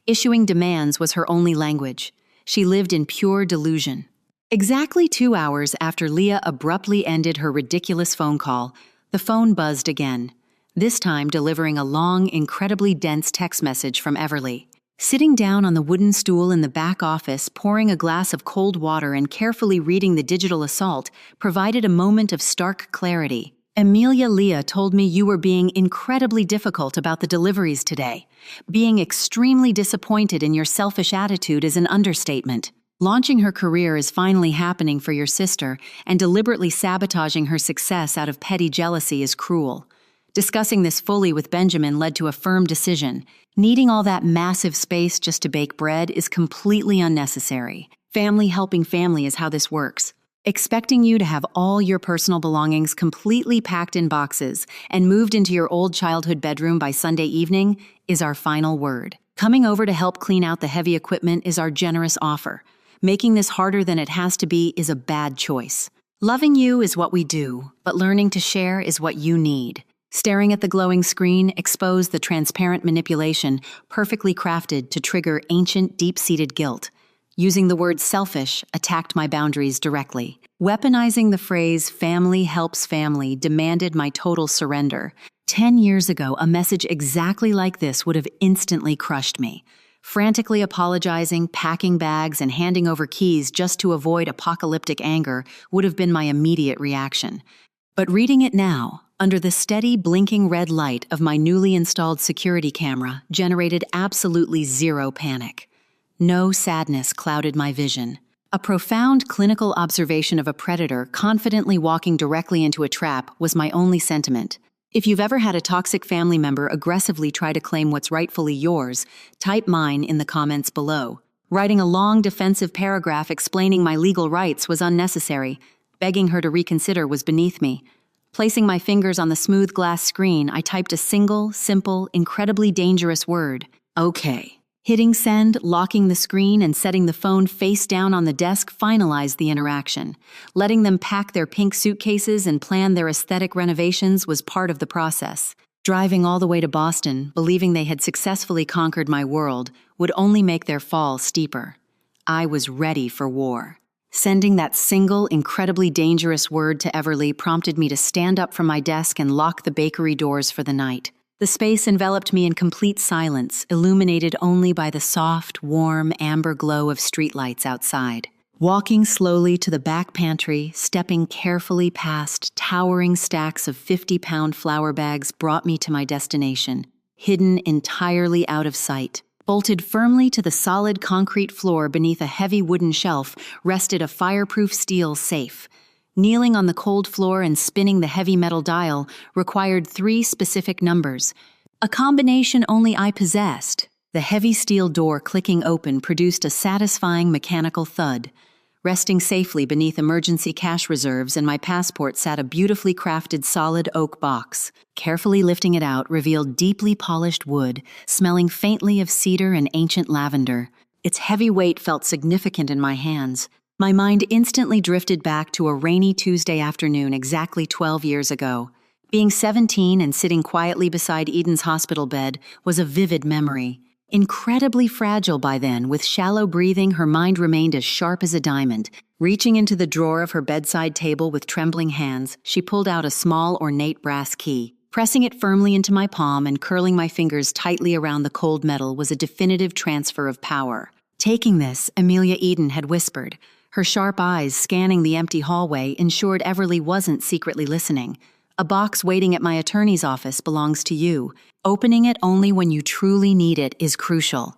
Issuing demands was her only language. She lived in pure delusion. Exactly 2 hours after Leah abruptly ended her ridiculous phone call, the phone buzzed again, this time delivering a long, incredibly dense text message from Everly. Sitting down on the wooden stool in the back office, pouring a glass of cold water and carefully reading the digital assault provided a moment of stark clarity. "Amelia, Leah told me you were being incredibly difficult about the deliveries today. Being extremely disappointed in your selfish attitude is an understatement. Launching her career is finally happening for your sister, and deliberately sabotaging her success out of petty jealousy is cruel. Discussing this fully with Benjamin led to a firm decision. Needing all that massive space just to bake bread is completely unnecessary. Family helping family is how this works. Expecting you to have all your personal belongings completely packed in boxes and moved into your old childhood bedroom by Sunday evening is our final word. Coming over to help clean out the heavy equipment is our generous offer. Making this harder than it has to be is a bad choice. Loving you is what we do, but learning to share is what you need." Staring at the glowing screen exposed the transparent manipulation perfectly crafted to trigger ancient, deep-seated guilt. Using the word selfish attacked my boundaries directly. Weaponizing the phrase "family helps family" demanded my total surrender. 10 years ago, a message exactly like this would have instantly crushed me. Frantically apologizing, packing bags, and handing over keys just to avoid apocalyptic anger would have been my immediate reaction. But reading it now, under the steady, blinking red light of my newly installed security camera, generated absolutely zero panic. No sadness clouded my vision. A profound clinical observation of a predator confidently walking directly into a trap was my only sentiment. If you've ever had a toxic family member aggressively try to claim what's rightfully yours, type mine in the comments below. Writing a long defensive paragraph explaining my legal rights was unnecessary. Begging her to reconsider was beneath me. Placing my fingers on the smooth glass screen, I typed a single, simple, incredibly dangerous word: "Okay." Hitting send, locking the screen, and setting the phone face down on the desk finalized the interaction. Letting them pack their pink suitcases and plan their aesthetic renovations was part of the process. Driving all the way to Boston, believing they had successfully conquered my world, would only make their fall steeper. I was ready for war. Sending that single, incredibly dangerous word to Everly prompted me to stand up from my desk and lock the bakery doors for the night. The space enveloped me in complete silence, illuminated only by the soft, warm, amber glow of streetlights outside. Walking slowly to the back pantry, stepping carefully past towering stacks of 50-pound flour bags brought me to my destination, hidden entirely out of sight. Bolted firmly to the solid concrete floor beneath a heavy wooden shelf rested a fireproof steel safe. Kneeling on the cold floor and spinning the heavy metal dial required 3 specific numbers, a combination only I possessed. The heavy steel door clicking open produced a satisfying mechanical thud. Resting safely beneath emergency cash reserves and my passport sat a beautifully crafted solid oak box. Carefully lifting it out revealed deeply polished wood, smelling faintly of cedar and ancient lavender. Its heavy weight felt significant in my hands. My mind instantly drifted back to a rainy Tuesday afternoon exactly 12 years ago. Being 17 and sitting quietly beside Eden's hospital bed was a vivid memory. Incredibly fragile by then, with shallow breathing, her mind remained as sharp as a diamond. Reaching into the drawer of her bedside table with trembling hands, she pulled out a small, ornate brass key. Pressing it firmly into my palm and curling my fingers tightly around the cold metal was a definitive transfer of power. Taking this, Amelia Eden had whispered. Her sharp eyes scanning the empty hallway ensured Everly wasn't secretly listening. A box waiting at my attorney's office belongs to you. Opening it only when you truly need it is crucial.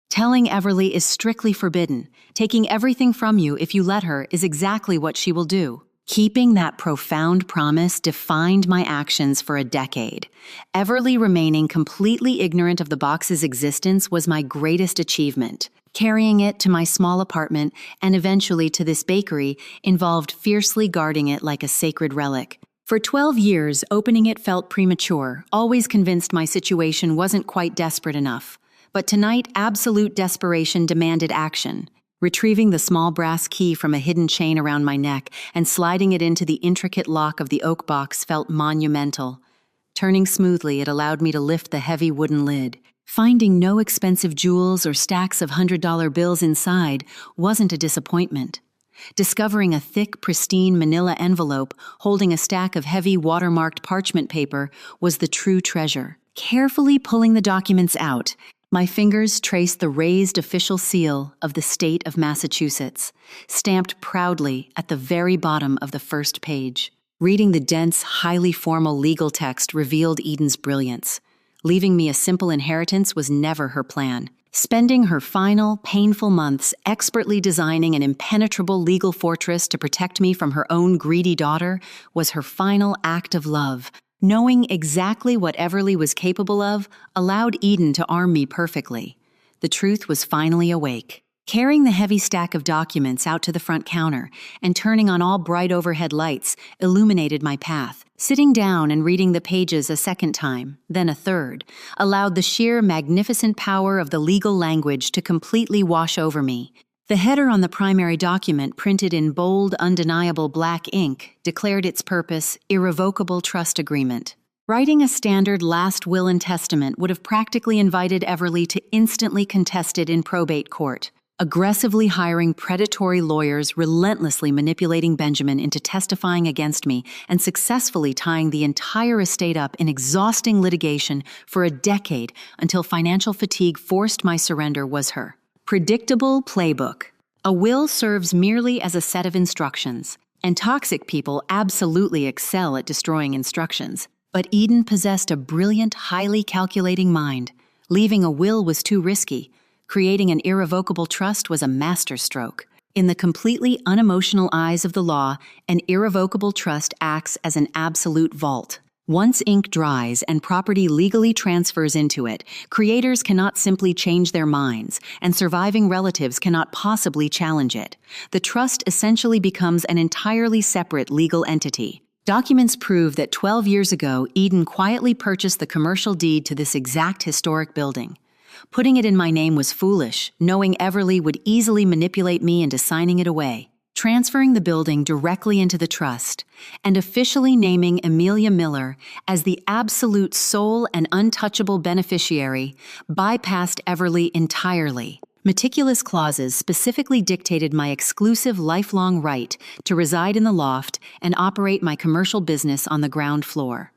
Telling Everly is strictly forbidden. Taking everything from you if you let her is exactly what she will do. Keeping that profound promise defined my actions for a decade. Everly remaining completely ignorant of the box's existence was my greatest achievement. Carrying it to my small apartment and eventually to this bakery involved fiercely guarding it like a sacred relic. For 12 years, opening it felt premature, always convinced my situation wasn't quite desperate enough. But tonight, absolute desperation demanded action. Retrieving the small brass key from a hidden chain around my neck and sliding it into the intricate lock of the oak box felt monumental. Turning smoothly, it allowed me to lift the heavy wooden lid. Finding no expensive jewels or stacks of $100 bills inside wasn't a disappointment. Discovering a thick, pristine manila envelope holding a stack of heavy watermarked parchment paper was the true treasure. Carefully pulling the documents out, my fingers traced the raised official seal of the state of Massachusetts, stamped proudly at the very bottom of the first page. Reading the dense, highly formal legal text revealed Eden's brilliance. Leaving me a simple inheritance was never her plan. Spending her final, painful months expertly designing an impenetrable legal fortress to protect me from her own greedy daughter was her final act of love. Knowing exactly what Everly was capable of allowed Eden to arm me perfectly. The truth was finally awake. Carrying the heavy stack of documents out to the front counter and turning on all bright overhead lights illuminated my path. Sitting down and reading the pages a second time, then a third, allowed the sheer magnificent power of the legal language to completely wash over me. The header on the primary document, printed in bold, undeniable black ink, declared its purpose, irrevocable trust agreement. Writing a standard last will and testament would have practically invited Everly to instantly contest it in probate court. Aggressively hiring predatory lawyers, relentlessly manipulating Benjamin into testifying against me, and successfully tying the entire estate up in exhausting litigation for a decade until financial fatigue forced my surrender was her predictable playbook. A will serves merely as a set of instructions, and toxic people absolutely excel at destroying instructions. But Eden possessed a brilliant, highly calculating mind. Leaving a will was too risky. Creating an irrevocable trust was a masterstroke. In the completely unemotional eyes of the law, an irrevocable trust acts as an absolute vault. Once ink dries and property legally transfers into it, creators cannot simply change their minds, and surviving relatives cannot possibly challenge it. The trust essentially becomes an entirely separate legal entity. Documents prove that 12 years ago, Eden quietly purchased the commercial deed to this exact historic building. Putting it in my name was foolish, knowing Everly would easily manipulate me into signing it away. Transferring the building directly into the trust, and officially naming Amelia Miller as the absolute sole and untouchable beneficiary bypassed Everly entirely. Meticulous clauses specifically dictated my exclusive lifelong right to reside in the loft and operate my commercial business on the ground floor.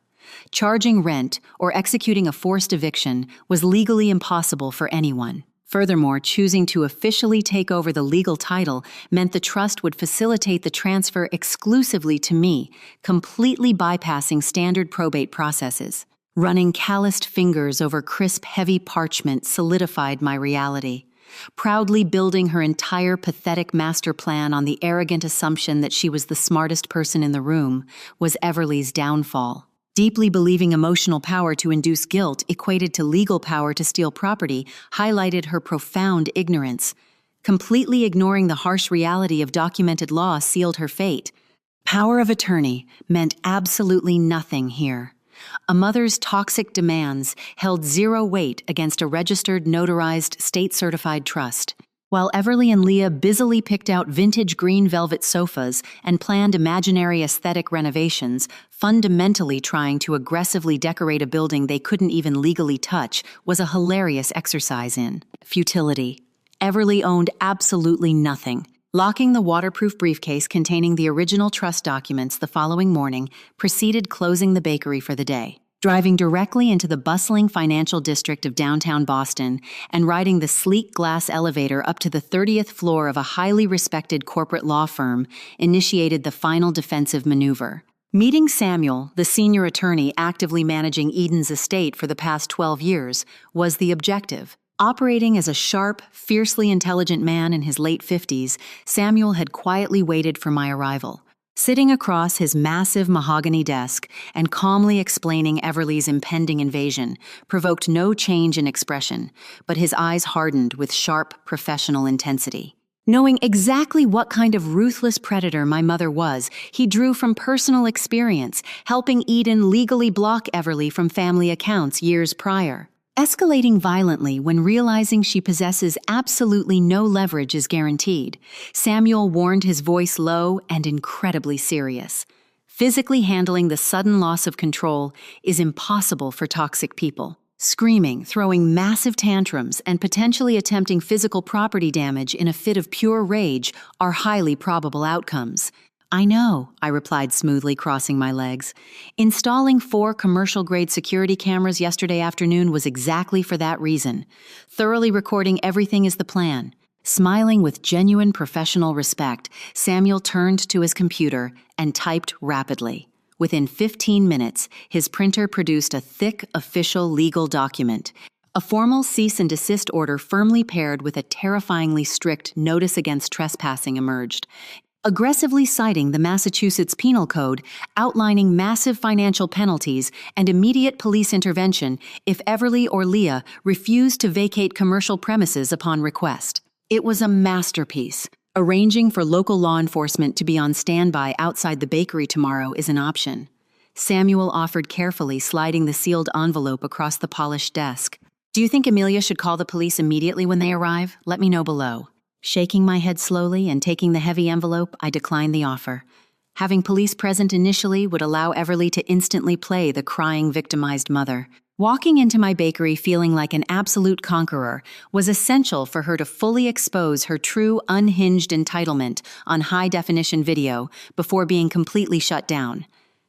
Charging rent or executing a forced eviction was legally impossible for anyone. Furthermore, choosing to officially take over the legal title meant the trust would facilitate the transfer exclusively to me, completely bypassing standard probate processes. Running calloused fingers over crisp, heavy parchment solidified my reality. Proudly building her entire pathetic master plan on the arrogant assumption that she was the smartest person in the room was Everly's downfall. Deeply believing emotional power to induce guilt equated to legal power to steal property highlighted her profound ignorance. Completely ignoring the harsh reality of documented law sealed her fate. Power of attorney meant absolutely nothing here. A mother's toxic demands held zero weight against a registered, notarized, state-certified trust. While Everly and Leah busily picked out vintage green velvet sofas and planned imaginary aesthetic renovations, fundamentally trying to aggressively decorate a building they couldn't even legally touch was a hilarious exercise in futility. Everly owned absolutely nothing. Locking the waterproof briefcase containing the original trust documents the following morning, proceeded closing the bakery for the day. Driving directly into the bustling financial district of downtown Boston and riding the sleek glass elevator up to the 30th floor of a highly respected corporate law firm initiated the final defensive maneuver. Meeting Samuel, the senior attorney actively managing Eden's estate for the past 12 years, was the objective. Operating as a sharp, fiercely intelligent man in his late 50s, Samuel had quietly waited for my arrival. Sitting across his massive mahogany desk and calmly explaining Everly's impending invasion provoked no change in expression, but his eyes hardened with sharp, professional intensity. Knowing exactly what kind of ruthless predator my mother was, he drew from personal experience, helping Eden legally block Everly from family accounts years prior. Escalating violently when realizing she possesses absolutely no leverage is guaranteed, Samuel warned, his voice low and incredibly serious. Physically handling the sudden loss of control is impossible for toxic people. Screaming, throwing massive tantrums, and potentially attempting physical property damage in a fit of pure rage are highly probable outcomes. "I know," I replied smoothly, crossing my legs. "Installing 4 commercial-grade security cameras yesterday afternoon was exactly for that reason. Thoroughly recording everything is the plan." Smiling with genuine professional respect, Samuel turned to his computer and typed rapidly. Within 15 minutes, his printer produced a thick, official legal document. A formal cease and desist order firmly paired with a terrifyingly strict notice against trespassing emerged, aggressively citing the Massachusetts Penal Code, outlining massive financial penalties and immediate police intervention if Everly or Leah refused to vacate commercial premises upon request. It was a masterpiece. Arranging for local law enforcement to be on standby outside the bakery tomorrow is an option. Samuel offered carefully, sliding the sealed envelope across the polished desk. "Do you think Amelia should call the police immediately when they arrive? Let me know below." Shaking my head slowly and taking the heavy envelope, I declined the offer. Having police present initially would allow Everly to instantly play the crying, victimized mother. Walking into my bakery feeling like an absolute conqueror was essential for her to fully expose her true, unhinged entitlement on high-definition video before being completely shut down.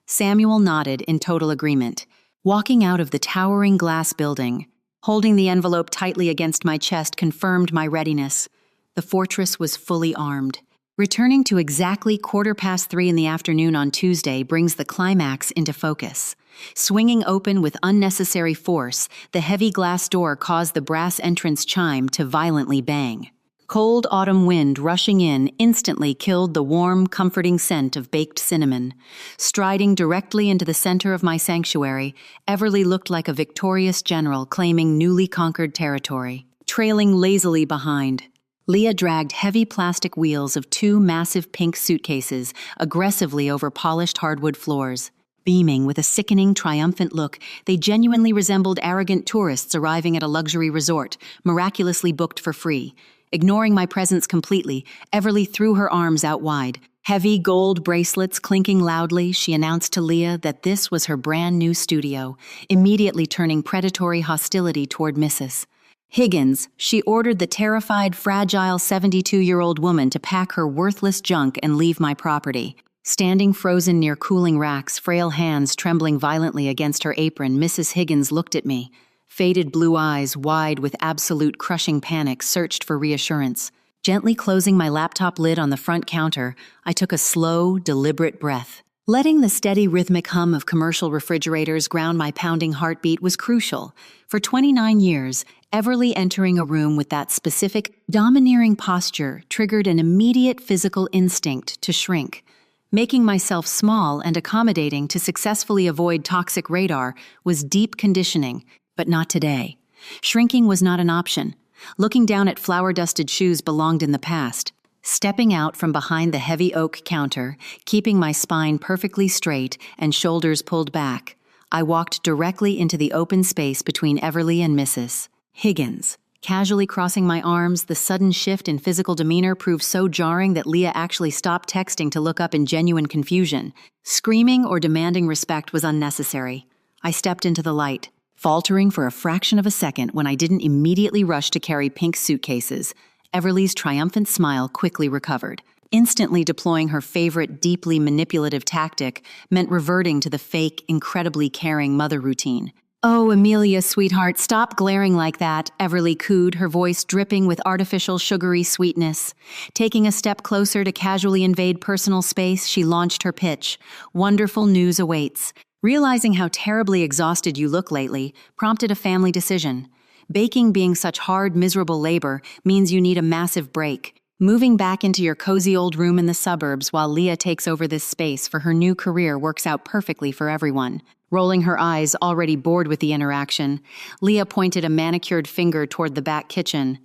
Samuel nodded in total agreement. Walking out of the towering glass building, holding the envelope tightly against my chest confirmed my readiness. The fortress was fully armed. Returning to exactly 3:15 in the afternoon on Tuesday brings the climax into focus. Swinging open with unnecessary force, the heavy glass door caused the brass entrance chime to violently bang. Cold autumn wind rushing in instantly killed the warm, comforting scent of baked cinnamon. Striding directly into the center of my sanctuary, Everly looked like a victorious general claiming newly conquered territory. Trailing lazily behind, Leah dragged heavy plastic wheels of 2 massive pink suitcases aggressively over polished hardwood floors. Beaming with a sickening, triumphant look, they genuinely resembled arrogant tourists arriving at a luxury resort, miraculously booked for free. Ignoring my presence completely, Everly threw her arms out wide. Heavy gold bracelets clinking loudly, she announced to Leah that this was her brand new studio, immediately turning predatory hostility toward Mrs. Higgins. She ordered the terrified, fragile 72-year-old woman to pack her worthless junk and leave my property. Standing frozen near cooling racks, frail hands trembling violently against her apron, Mrs. Higgins looked at me. Faded blue eyes, wide with absolute crushing panic, searched for reassurance. Gently closing my laptop lid on the front counter, I took a slow, deliberate breath. Letting the steady rhythmic hum of commercial refrigerators ground my pounding heartbeat was crucial. For 29 years, Everly entering a room with that specific, domineering posture triggered an immediate physical instinct to shrink. Making myself small and accommodating to successfully avoid toxic radar was deep conditioning, but not today. Shrinking was not an option. Looking down at flour-dusted shoes belonged in the past. Stepping out from behind the heavy oak counter, keeping my spine perfectly straight and shoulders pulled back, I walked directly into the open space between Everly and Mrs. Higgins. Casually crossing my arms, the sudden shift in physical demeanor proved so jarring that Leah actually stopped texting to look up in genuine confusion. Screaming or demanding respect was unnecessary. I stepped into the light, faltering for a fraction of a second when I didn't immediately rush to carry pink suitcases. Everly's triumphant smile quickly recovered. Instantly deploying her favorite deeply manipulative tactic meant reverting to the fake, incredibly caring mother routine. "Oh, Amelia, sweetheart, stop glaring like that," Everly cooed, her voice dripping with artificial sugary sweetness. Taking a step closer to casually invade personal space, she launched her pitch. "Wonderful news awaits. Realizing how terribly exhausted you look lately prompted a family decision. Baking being such hard, miserable labor means you need a massive break. Moving back into your cozy old room in the suburbs while Leah takes over this space for her new career works out perfectly for everyone." Rolling her eyes, already bored with the interaction, Leah pointed a manicured finger toward the back kitchen.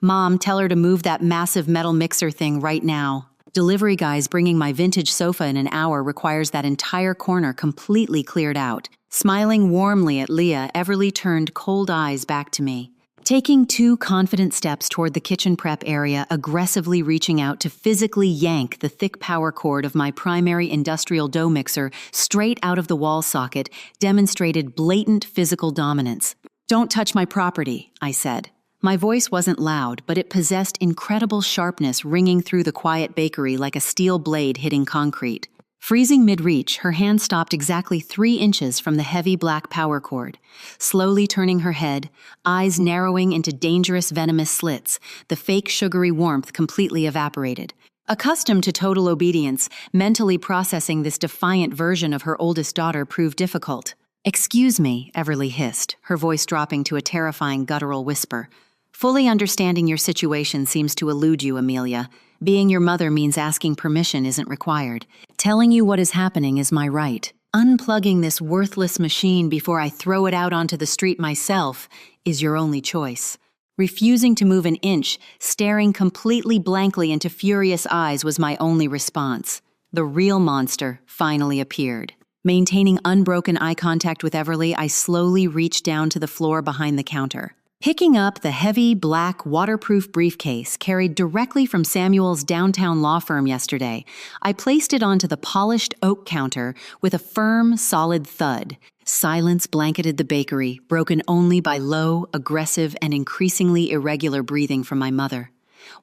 "Mom, tell her to move that massive metal mixer thing right now. Delivery guys bringing my vintage sofa in an hour requires that entire corner completely cleared out." Smiling warmly at Leah, Everly turned cold eyes back to me. Taking 2 confident steps toward the kitchen prep area, aggressively reaching out to physically yank the thick power cord of my primary industrial dough mixer straight out of the wall socket, demonstrated blatant physical dominance. "Don't touch my property," I said. My voice wasn't loud, but it possessed incredible sharpness, ringing through the quiet bakery like a steel blade hitting concrete. Freezing mid-reach, her hand stopped exactly 3 inches from the heavy black power cord. Slowly turning her head, eyes narrowing into dangerous venomous slits, the fake sugary warmth completely evaporated. Accustomed to total obedience, mentally processing this defiant version of her oldest daughter proved difficult. "Excuse me," Everly hissed, her voice dropping to a terrifying guttural whisper. "Fully understanding your situation seems to elude you, Amelia. Being your mother means asking permission isn't required. Telling you what is happening is my right. Unplugging this worthless machine before I throw it out onto the street myself is your only choice." Refusing to move an inch, staring completely blankly into furious eyes was my only response. The real monster finally appeared. Maintaining unbroken eye contact with Everly, I slowly reached down to the floor behind the counter. Picking up the heavy, black, waterproof briefcase carried directly from Samuel's downtown law firm yesterday, I placed it onto the polished oak counter with a firm, solid thud. Silence blanketed the bakery, broken only by low, aggressive, and increasingly irregular breathing from my mother.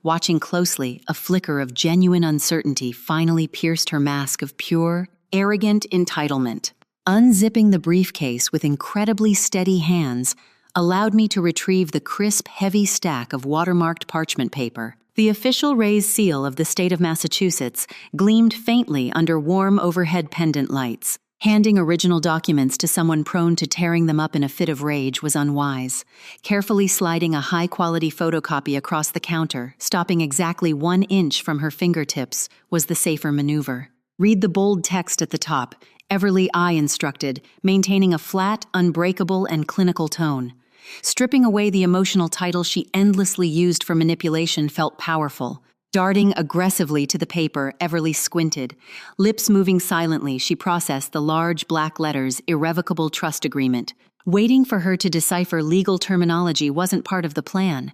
Watching closely, a flicker of genuine uncertainty finally pierced her mask of pure, arrogant entitlement. Unzipping the briefcase with incredibly steady hands allowed me to retrieve the crisp, heavy stack of watermarked parchment paper. The official raised seal of the state of Massachusetts gleamed faintly under warm overhead pendant lights. Handing original documents to someone prone to tearing them up in a fit of rage was unwise. Carefully sliding a high-quality photocopy across the counter, stopping exactly 1 inch from her fingertips, was the safer maneuver. "Read the bold text at the top," Everly I instructed, maintaining a flat, unbreakable, and clinical tone. Stripping away the emotional title she endlessly used for manipulation felt powerful. Darting aggressively to the paper, Everly squinted. Lips moving silently, she processed the large black letters, "Irrevocable Trust Agreement." Waiting for her to decipher legal terminology wasn't part of the plan.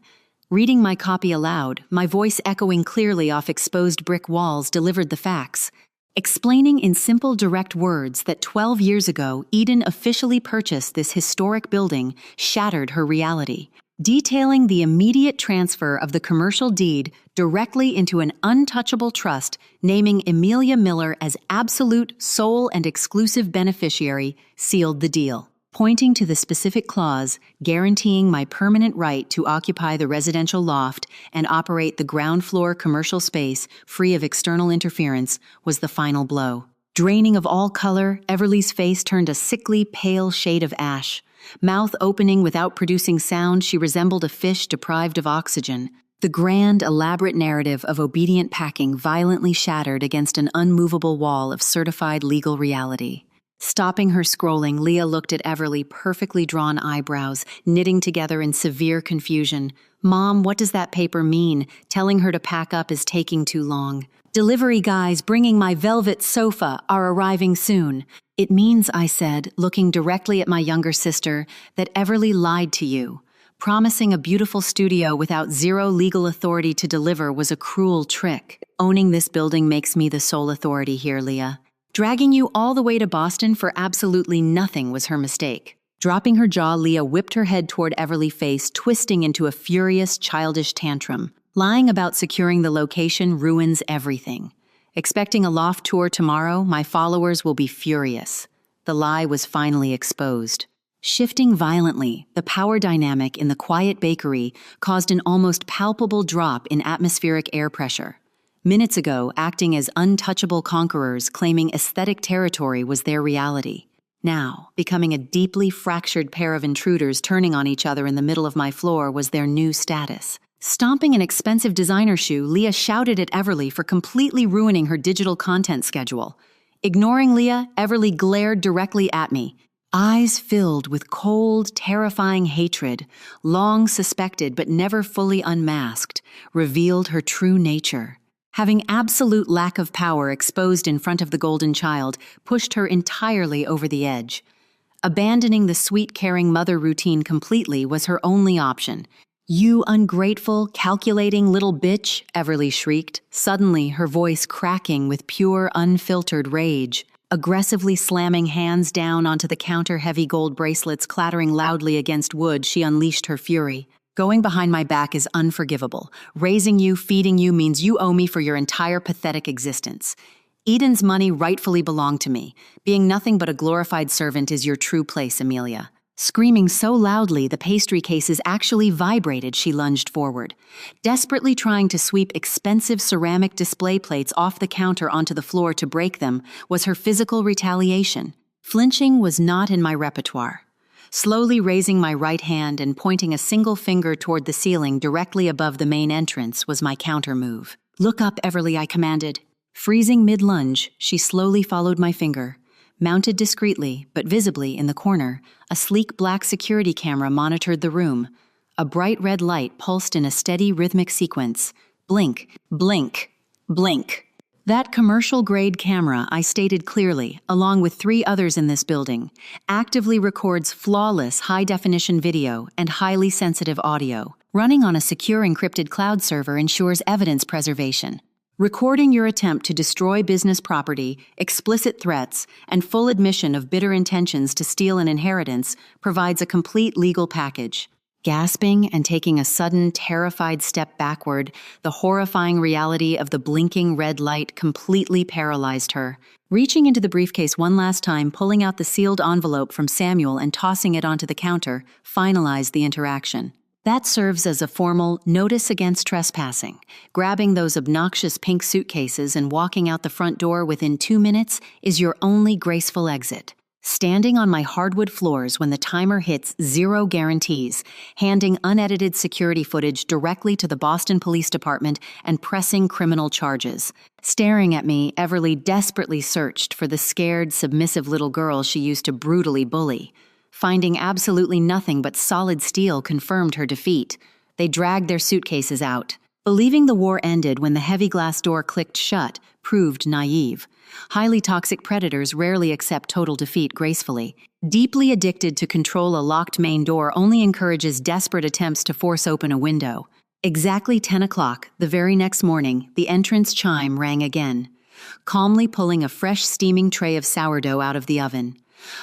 Reading my copy aloud, my voice echoing clearly off exposed brick walls, delivered the facts. Explaining in simple, direct words that 12 years ago, Eden officially purchased this historic building shattered her reality. Detailing the immediate transfer of the commercial deed directly into an untouchable trust, naming Amelia Miller as absolute, sole, and exclusive beneficiary, sealed the deal. Pointing to the specific clause guaranteeing my permanent right to occupy the residential loft and operate the ground floor commercial space free of external interference was the final blow. Draining of all color, Everly's face turned a sickly, pale shade of ash. Mouth opening without producing sound, she resembled a fish deprived of oxygen. The grand, elaborate narrative of obedient packing violently shattered against an unmovable wall of certified legal reality. Stopping her scrolling, Leah looked at Everly, perfectly drawn eyebrows, knitting together in severe confusion. "Mom, what does that paper mean? Telling her to pack up is taking too long. Delivery guys bringing my velvet sofa are arriving soon." "It means," I said, looking directly at my younger sister, "that Everly lied to you. Promising a beautiful studio without zero legal authority to deliver was a cruel trick. Owning this building makes me the sole authority here, Leah. Dragging you all the way to Boston for absolutely nothing was her mistake." Dropping her jaw, Leah whipped her head toward Everly's face, twisting into a furious, childish tantrum. Lying about securing the location ruins everything. Expecting a loft tour tomorrow, my followers will be furious. The lie was finally exposed. Shifting violently, the power dynamic in the quiet bakery caused an almost palpable drop in atmospheric air pressure. Minutes ago, acting as untouchable conquerors claiming aesthetic territory was their reality. Now, becoming a deeply fractured pair of intruders turning on each other in the middle of my floor was their new status. Stomping an expensive designer shoe, Leah shouted at Everly for completely ruining her digital content schedule. Ignoring Leah, Everly glared directly at me, eyes filled with cold, terrifying hatred, long suspected but never fully unmasked, revealed her true nature. Having absolute lack of power exposed in front of the golden child pushed her entirely over the edge. Abandoning the sweet, caring mother routine completely was her only option. "You ungrateful, calculating little bitch," Everly shrieked, suddenly her voice cracking with pure, unfiltered rage. Aggressively slamming hands down onto the counter, heavy gold bracelets clattering loudly against wood, she unleashed her fury. "Going behind my back is unforgivable. Raising you, feeding you means you owe me for your entire pathetic existence. Eden's money rightfully belonged to me. Being nothing but a glorified servant is your true place, Amelia." Screaming so loudly the pastry cases actually vibrated, she lunged forward. Desperately trying to sweep expensive ceramic display plates off the counter onto the floor to break them was her physical retaliation. Flinching was not in my repertoire. Slowly raising my right hand and pointing a single finger toward the ceiling directly above the main entrance was my counter move. "Look up, Everly," I commanded. Freezing mid-lunge, she slowly followed my finger. Mounted discreetly, but visibly in the corner, a sleek black security camera monitored the room. A bright red light pulsed in a steady rhythmic sequence. Blink, blink, blink. That commercial-grade camera, I stated clearly, along with 3 others in this building, actively records flawless high-definition video and highly sensitive audio. Running on a secure encrypted cloud server ensures evidence preservation. Recording your attempt to destroy business property, explicit threats, and full admission of bitter intentions to steal an inheritance provides a complete legal package. Gasping and taking a sudden, terrified step backward, the horrifying reality of the blinking red light completely paralyzed her. Reaching into the briefcase one last time, pulling out the sealed envelope from Samuel and tossing it onto the counter, finalized the interaction. That serves as a formal notice against trespassing. Grabbing those obnoxious pink suitcases and walking out the front door within 2 minutes is your only graceful exit. Standing on my hardwood floors when the timer hits 0 guarantees, handing unedited security footage directly to the Boston Police Department and pressing criminal charges. Staring at me, Everly desperately searched for the scared, submissive little girl she used to brutally bully. Finding absolutely nothing but solid steel confirmed her defeat. They dragged their suitcases out. Believing the war ended when the heavy glass door clicked shut proved naive. Highly toxic predators rarely accept total defeat gracefully. Deeply addicted to control a locked main door only encourages desperate attempts to force open a window. Exactly 10 o'clock, the very next morning, the entrance chime rang again. Calmly pulling a fresh steaming tray of sourdough out of the oven,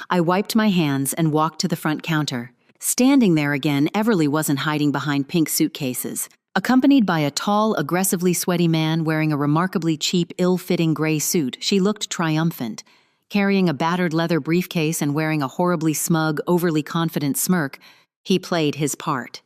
I wiped my hands and walked to the front counter. Standing there again, Everly wasn't hiding behind pink suitcases. Accompanied by a tall, aggressively sweaty man wearing a remarkably cheap, ill-fitting gray suit, she looked triumphant. Carrying a battered leather briefcase and wearing a horribly smug, overly confident smirk, he played his part.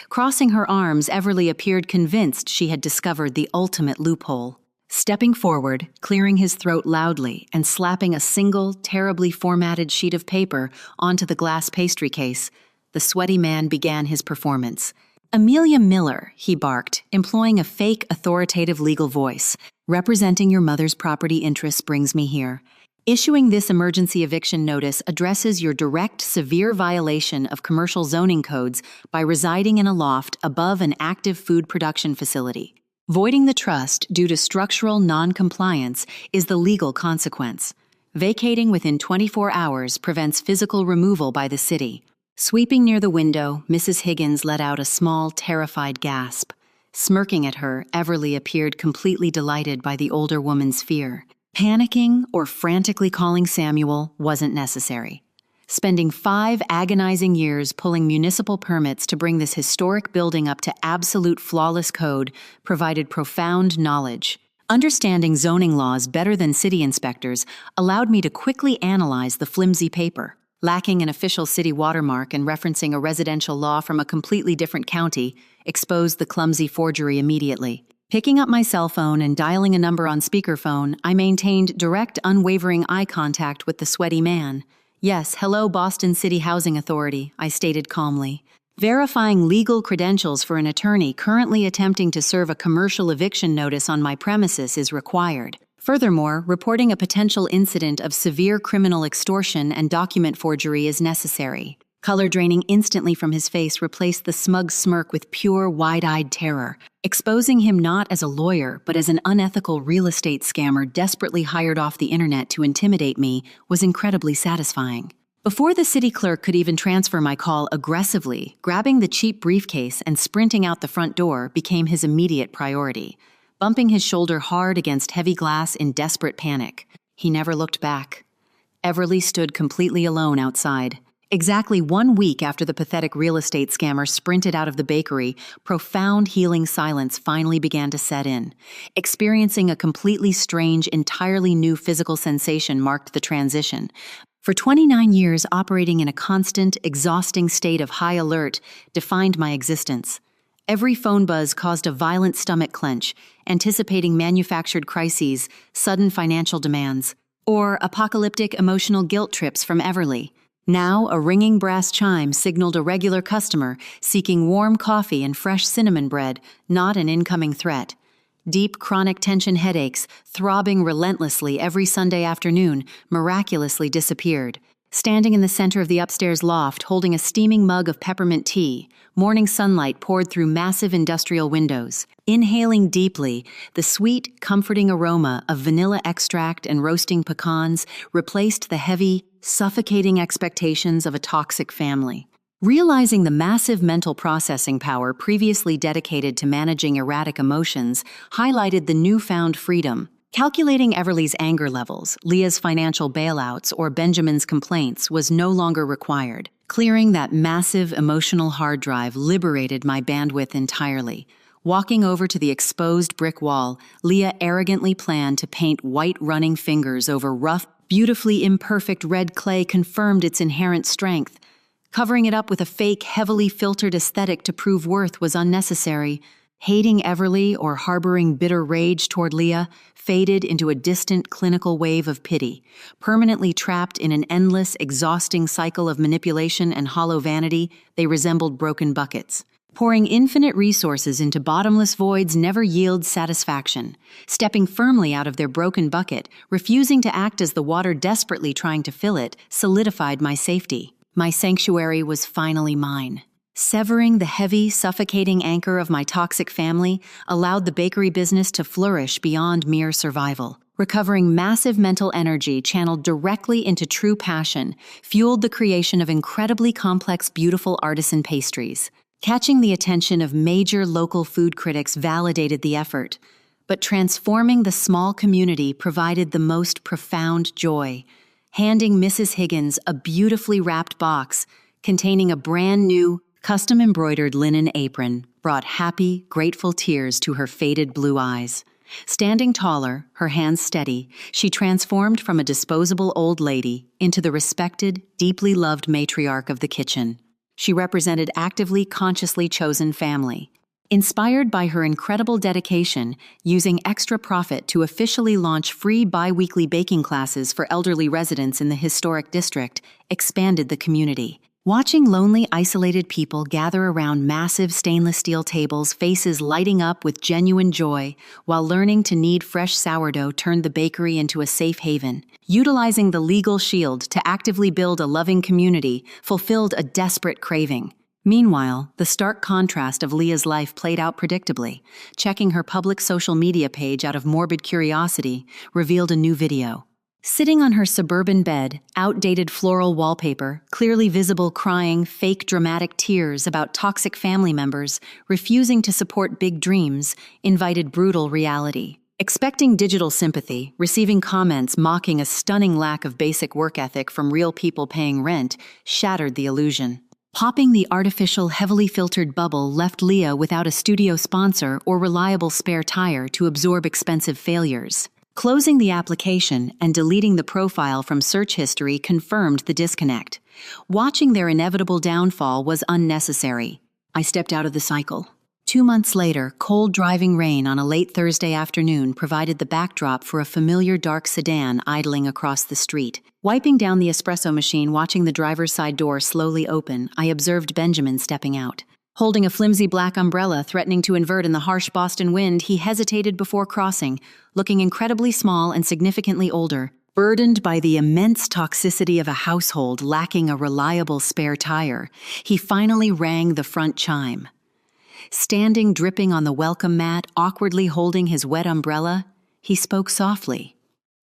Crossing her arms, Everly appeared convinced she had discovered the ultimate loophole. Stepping forward, clearing his throat loudly, and slapping a single, terribly formatted sheet of paper onto the glass pastry case, the sweaty man began his performance. "Amelia Miller," he barked, employing a fake, authoritative legal voice. "Representing your mother's property interests brings me here. Issuing this emergency eviction notice addresses your direct, severe violation of commercial zoning codes by residing in a loft above an active food production facility. Voiding the trust due to structural non-compliance is the legal consequence. Vacating within 24 hours prevents physical removal by the city." Sweeping near the window, Mrs. Higgins let out a small, terrified gasp. Smirking at her, Everly appeared completely delighted by the older woman's fear. Panicking or frantically calling Samuel wasn't necessary. Spending 5 agonizing years pulling municipal permits to bring this historic building up to absolute flawless code provided profound knowledge. Understanding zoning laws better than city inspectors allowed me to quickly analyze the flimsy paper. Lacking an official city watermark and referencing a residential law from a completely different county exposed the clumsy forgery immediately. Picking up my cell phone and dialing a number on speakerphone, I maintained direct, unwavering eye contact with the sweaty man. "Yes, hello, Boston City Housing Authority," I stated calmly. "Verifying legal credentials for an attorney currently attempting to serve a commercial eviction notice on my premises is required. Furthermore, reporting a potential incident of severe criminal extortion and document forgery is necessary." Color draining instantly from his face replaced the smug smirk with pure, wide-eyed terror. Exposing him not as a lawyer, but as an unethical real estate scammer desperately hired off the internet to intimidate me was incredibly satisfying. Before the city clerk could even transfer my call aggressively, grabbing the cheap briefcase and sprinting out the front door became his immediate priority, bumping his shoulder hard against heavy glass in desperate panic. He never looked back. Everly stood completely alone outside. Exactly 1 week after the pathetic real estate scammer sprinted out of the bakery, profound healing silence finally began to set in. Experiencing a completely strange, entirely new physical sensation marked the transition. For 29 years, operating in a constant, exhausting state of high alert defined my existence. Every phone buzz caused a violent stomach clench, anticipating manufactured crises, sudden financial demands, or apocalyptic emotional guilt trips from Everly. Now, a ringing brass chime signaled a regular customer seeking warm coffee and fresh cinnamon bread, not an incoming threat. Deep chronic tension headaches, throbbing relentlessly every Sunday afternoon, miraculously disappeared. Standing in the center of the upstairs loft, holding a steaming mug of peppermint tea, morning sunlight poured through massive industrial windows. Inhaling deeply, the sweet, comforting aroma of vanilla extract and roasting pecans replaced the heavy, suffocating expectations of a toxic family. Realizing the massive mental processing power previously dedicated to managing erratic emotions highlighted the newfound freedom. Calculating Everly's anger levels, Leah's financial bailouts, or Benjamin's complaints was no longer required. Clearing that massive emotional hard drive liberated my bandwidth entirely. Walking over to the exposed brick wall, Leah arrogantly planned to paint white running fingers over rough, beautifully imperfect red clay confirmed its inherent strength. Covering it up with a fake, heavily filtered aesthetic to prove worth was unnecessary. Hating Everly or harboring bitter rage toward Leah faded into a distant clinical wave of pity. Permanently trapped in an endless, exhausting cycle of manipulation and hollow vanity, they resembled broken buckets. Pouring infinite resources into bottomless voids never yields satisfaction. Stepping firmly out of their broken bucket, refusing to act as the water desperately trying to fill it, solidified my safety. My sanctuary was finally mine. Severing the heavy, suffocating anchor of my toxic family allowed the bakery business to flourish beyond mere survival. Recovering massive mental energy channeled directly into true passion fueled the creation of incredibly complex, beautiful artisan pastries. Catching the attention of major local food critics validated the effort, but transforming the small community provided the most profound joy. Handing Mrs. Higgins a beautifully wrapped box containing a brand new, custom-embroidered linen apron brought happy, grateful tears to her faded blue eyes. Standing taller, her hands steady, she transformed from a disposable old lady into the respected, deeply loved matriarch of the kitchen. She represented actively, consciously chosen family. Inspired by her incredible dedication, using extra profit to officially launch free bi-weekly baking classes for elderly residents in the historic district, expanded the community. Watching lonely, isolated people gather around massive stainless steel tables, faces lighting up with genuine joy, while learning to knead fresh sourdough turned the bakery into a safe haven. Utilizing the legal shield to actively build a loving community fulfilled a desperate craving. Meanwhile, the stark contrast of Leah's life played out predictably. Checking her public social media page out of morbid curiosity revealed a new video. Sitting on her suburban bed, outdated floral wallpaper, clearly visible crying fake dramatic tears about toxic family members, refusing to support big dreams, invited brutal reality. Expecting digital sympathy, receiving comments mocking a stunning lack of basic work ethic from real people paying rent shattered the illusion. Popping the artificial, heavily filtered bubble left Leah without a studio sponsor or reliable spare tire to absorb expensive failures. Closing the application and deleting the profile from search history confirmed the disconnect. Watching their inevitable downfall was unnecessary. I stepped out of the cycle. 2 months later, cold driving rain on a late Thursday afternoon provided the backdrop for a familiar dark sedan idling across the street. Wiping down the espresso machine, watching the driver's side door slowly open, I observed Benjamin stepping out. Holding a flimsy black umbrella threatening to invert in the harsh Boston wind, he hesitated before crossing, looking incredibly small and significantly older. Burdened by the immense toxicity of a household lacking a reliable spare tire, he finally rang the front chime. Standing dripping on the welcome mat, awkwardly holding his wet umbrella, he spoke softly.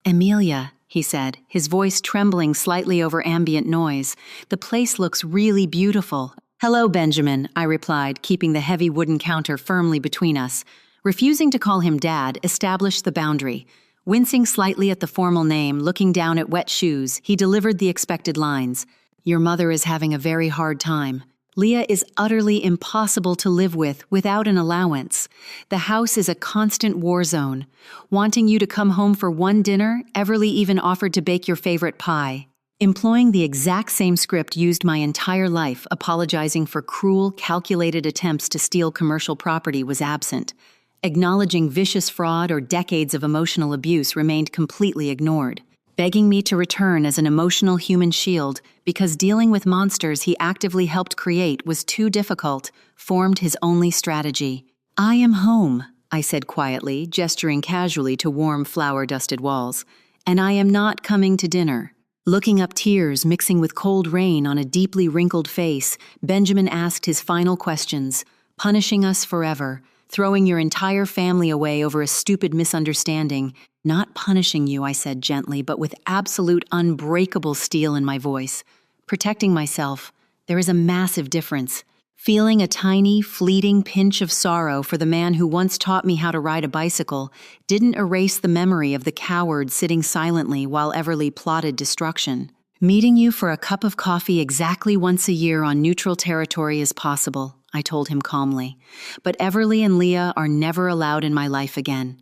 "Amelia," he said, his voice trembling slightly over ambient noise, "the place looks really beautiful." "Hello, Benjamin," I replied, keeping the heavy wooden counter firmly between us. Refusing to call him Dad established the boundary. Wincing slightly at the formal name, looking down at wet shoes, he delivered the expected lines. "Your mother is having a very hard time. Leah is utterly impossible to live with without an allowance. The house is a constant war zone. Wanting you to come home for one dinner, Everly even offered to bake your favorite pie." Employing the exact same script used my entire life, apologizing for cruel, calculated attempts to steal commercial property was absent. Acknowledging vicious fraud or decades of emotional abuse remained completely ignored. Begging me to return as an emotional human shield because dealing with monsters he actively helped create was too difficult, formed his only strategy. "I am home," I said quietly, gesturing casually to warm flower-dusted walls, "and I am not coming to dinner." Looking up tears mixing with cold rain on a deeply wrinkled face, Benjamin asked his final questions. "Punishing us forever, throwing your entire family away over a stupid misunderstanding." "Not punishing you," I said gently, but with absolute unbreakable steel in my voice. "Protecting myself. There is a massive difference. Feeling a tiny, fleeting pinch of sorrow for the man who once taught me how to ride a bicycle didn't erase the memory of the coward sitting silently while Everly plotted destruction. Meeting you for a cup of coffee exactly once a year on neutral territory is possible," I told him calmly. "But Everly and Leah are never allowed in my life again.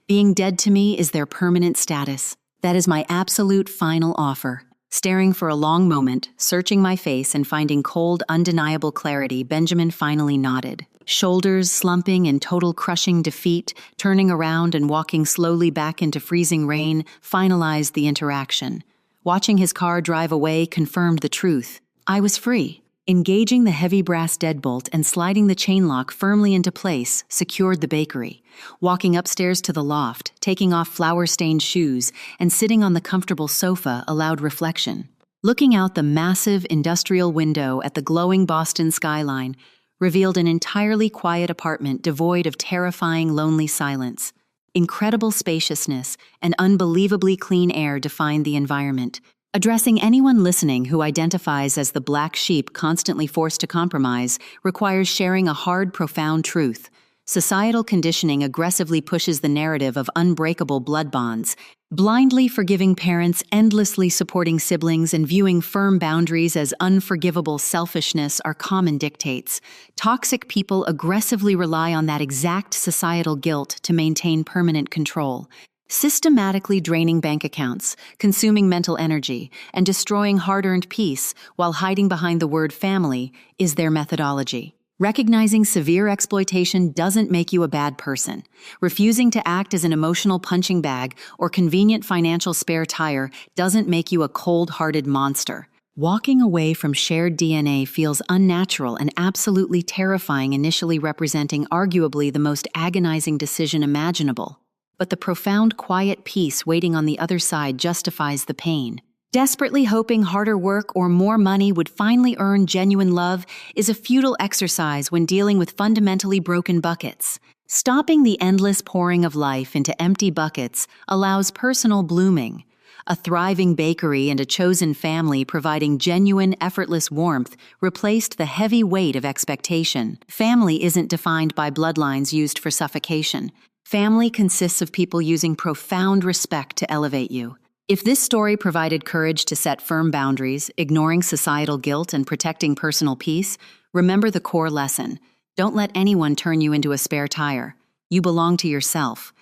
Being dead to me is their permanent status. That is my absolute final offer." Staring for a long moment, searching my face and finding cold, undeniable clarity, Benjamin finally nodded. Shoulders slumping in total crushing defeat, turning around and walking slowly back into freezing rain, finalized the interaction. Watching his car drive away confirmed the truth. I was free. Engaging the heavy brass deadbolt and sliding the chain lock firmly into place secured the bakery. Walking upstairs to the loft, taking off flour-stained shoes, and sitting on the comfortable sofa allowed reflection. Looking out the massive industrial window at the glowing Boston skyline revealed an entirely quiet apartment devoid of terrifying, lonely silence. Incredible spaciousness and unbelievably clean air defined the environment. Addressing anyone listening who identifies as the black sheep constantly forced to compromise requires sharing a hard, profound truth. Societal conditioning aggressively pushes the narrative of unbreakable blood bonds, blindly forgiving parents, endlessly supporting siblings, and viewing firm boundaries as unforgivable selfishness are common dictates. Toxic people aggressively rely on that exact societal guilt to maintain permanent control. Systematically draining bank accounts, consuming mental energy, and destroying hard-earned peace while hiding behind the word family is their methodology. Recognizing severe exploitation doesn't make you a bad person. Refusing to act as an emotional punching bag or convenient financial spare tire doesn't make you a cold-hearted monster. Walking away from shared DNA feels unnatural and absolutely terrifying, initially representing arguably the most agonizing decision imaginable. But the profound, quiet peace waiting on the other side justifies the pain. Desperately hoping harder work or more money would finally earn genuine love is a futile exercise when dealing with fundamentally broken buckets. Stopping the endless pouring of life into empty buckets allows personal blooming. A thriving bakery and a chosen family providing genuine, effortless warmth replaced the heavy weight of expectation. Family isn't defined by bloodlines used for suffocation. Family consists of people using profound respect to elevate you. If this story provided courage to set firm boundaries, ignoring societal guilt and protecting personal peace, remember the core lesson. Don't let anyone turn you into a spare tire. You belong to yourself,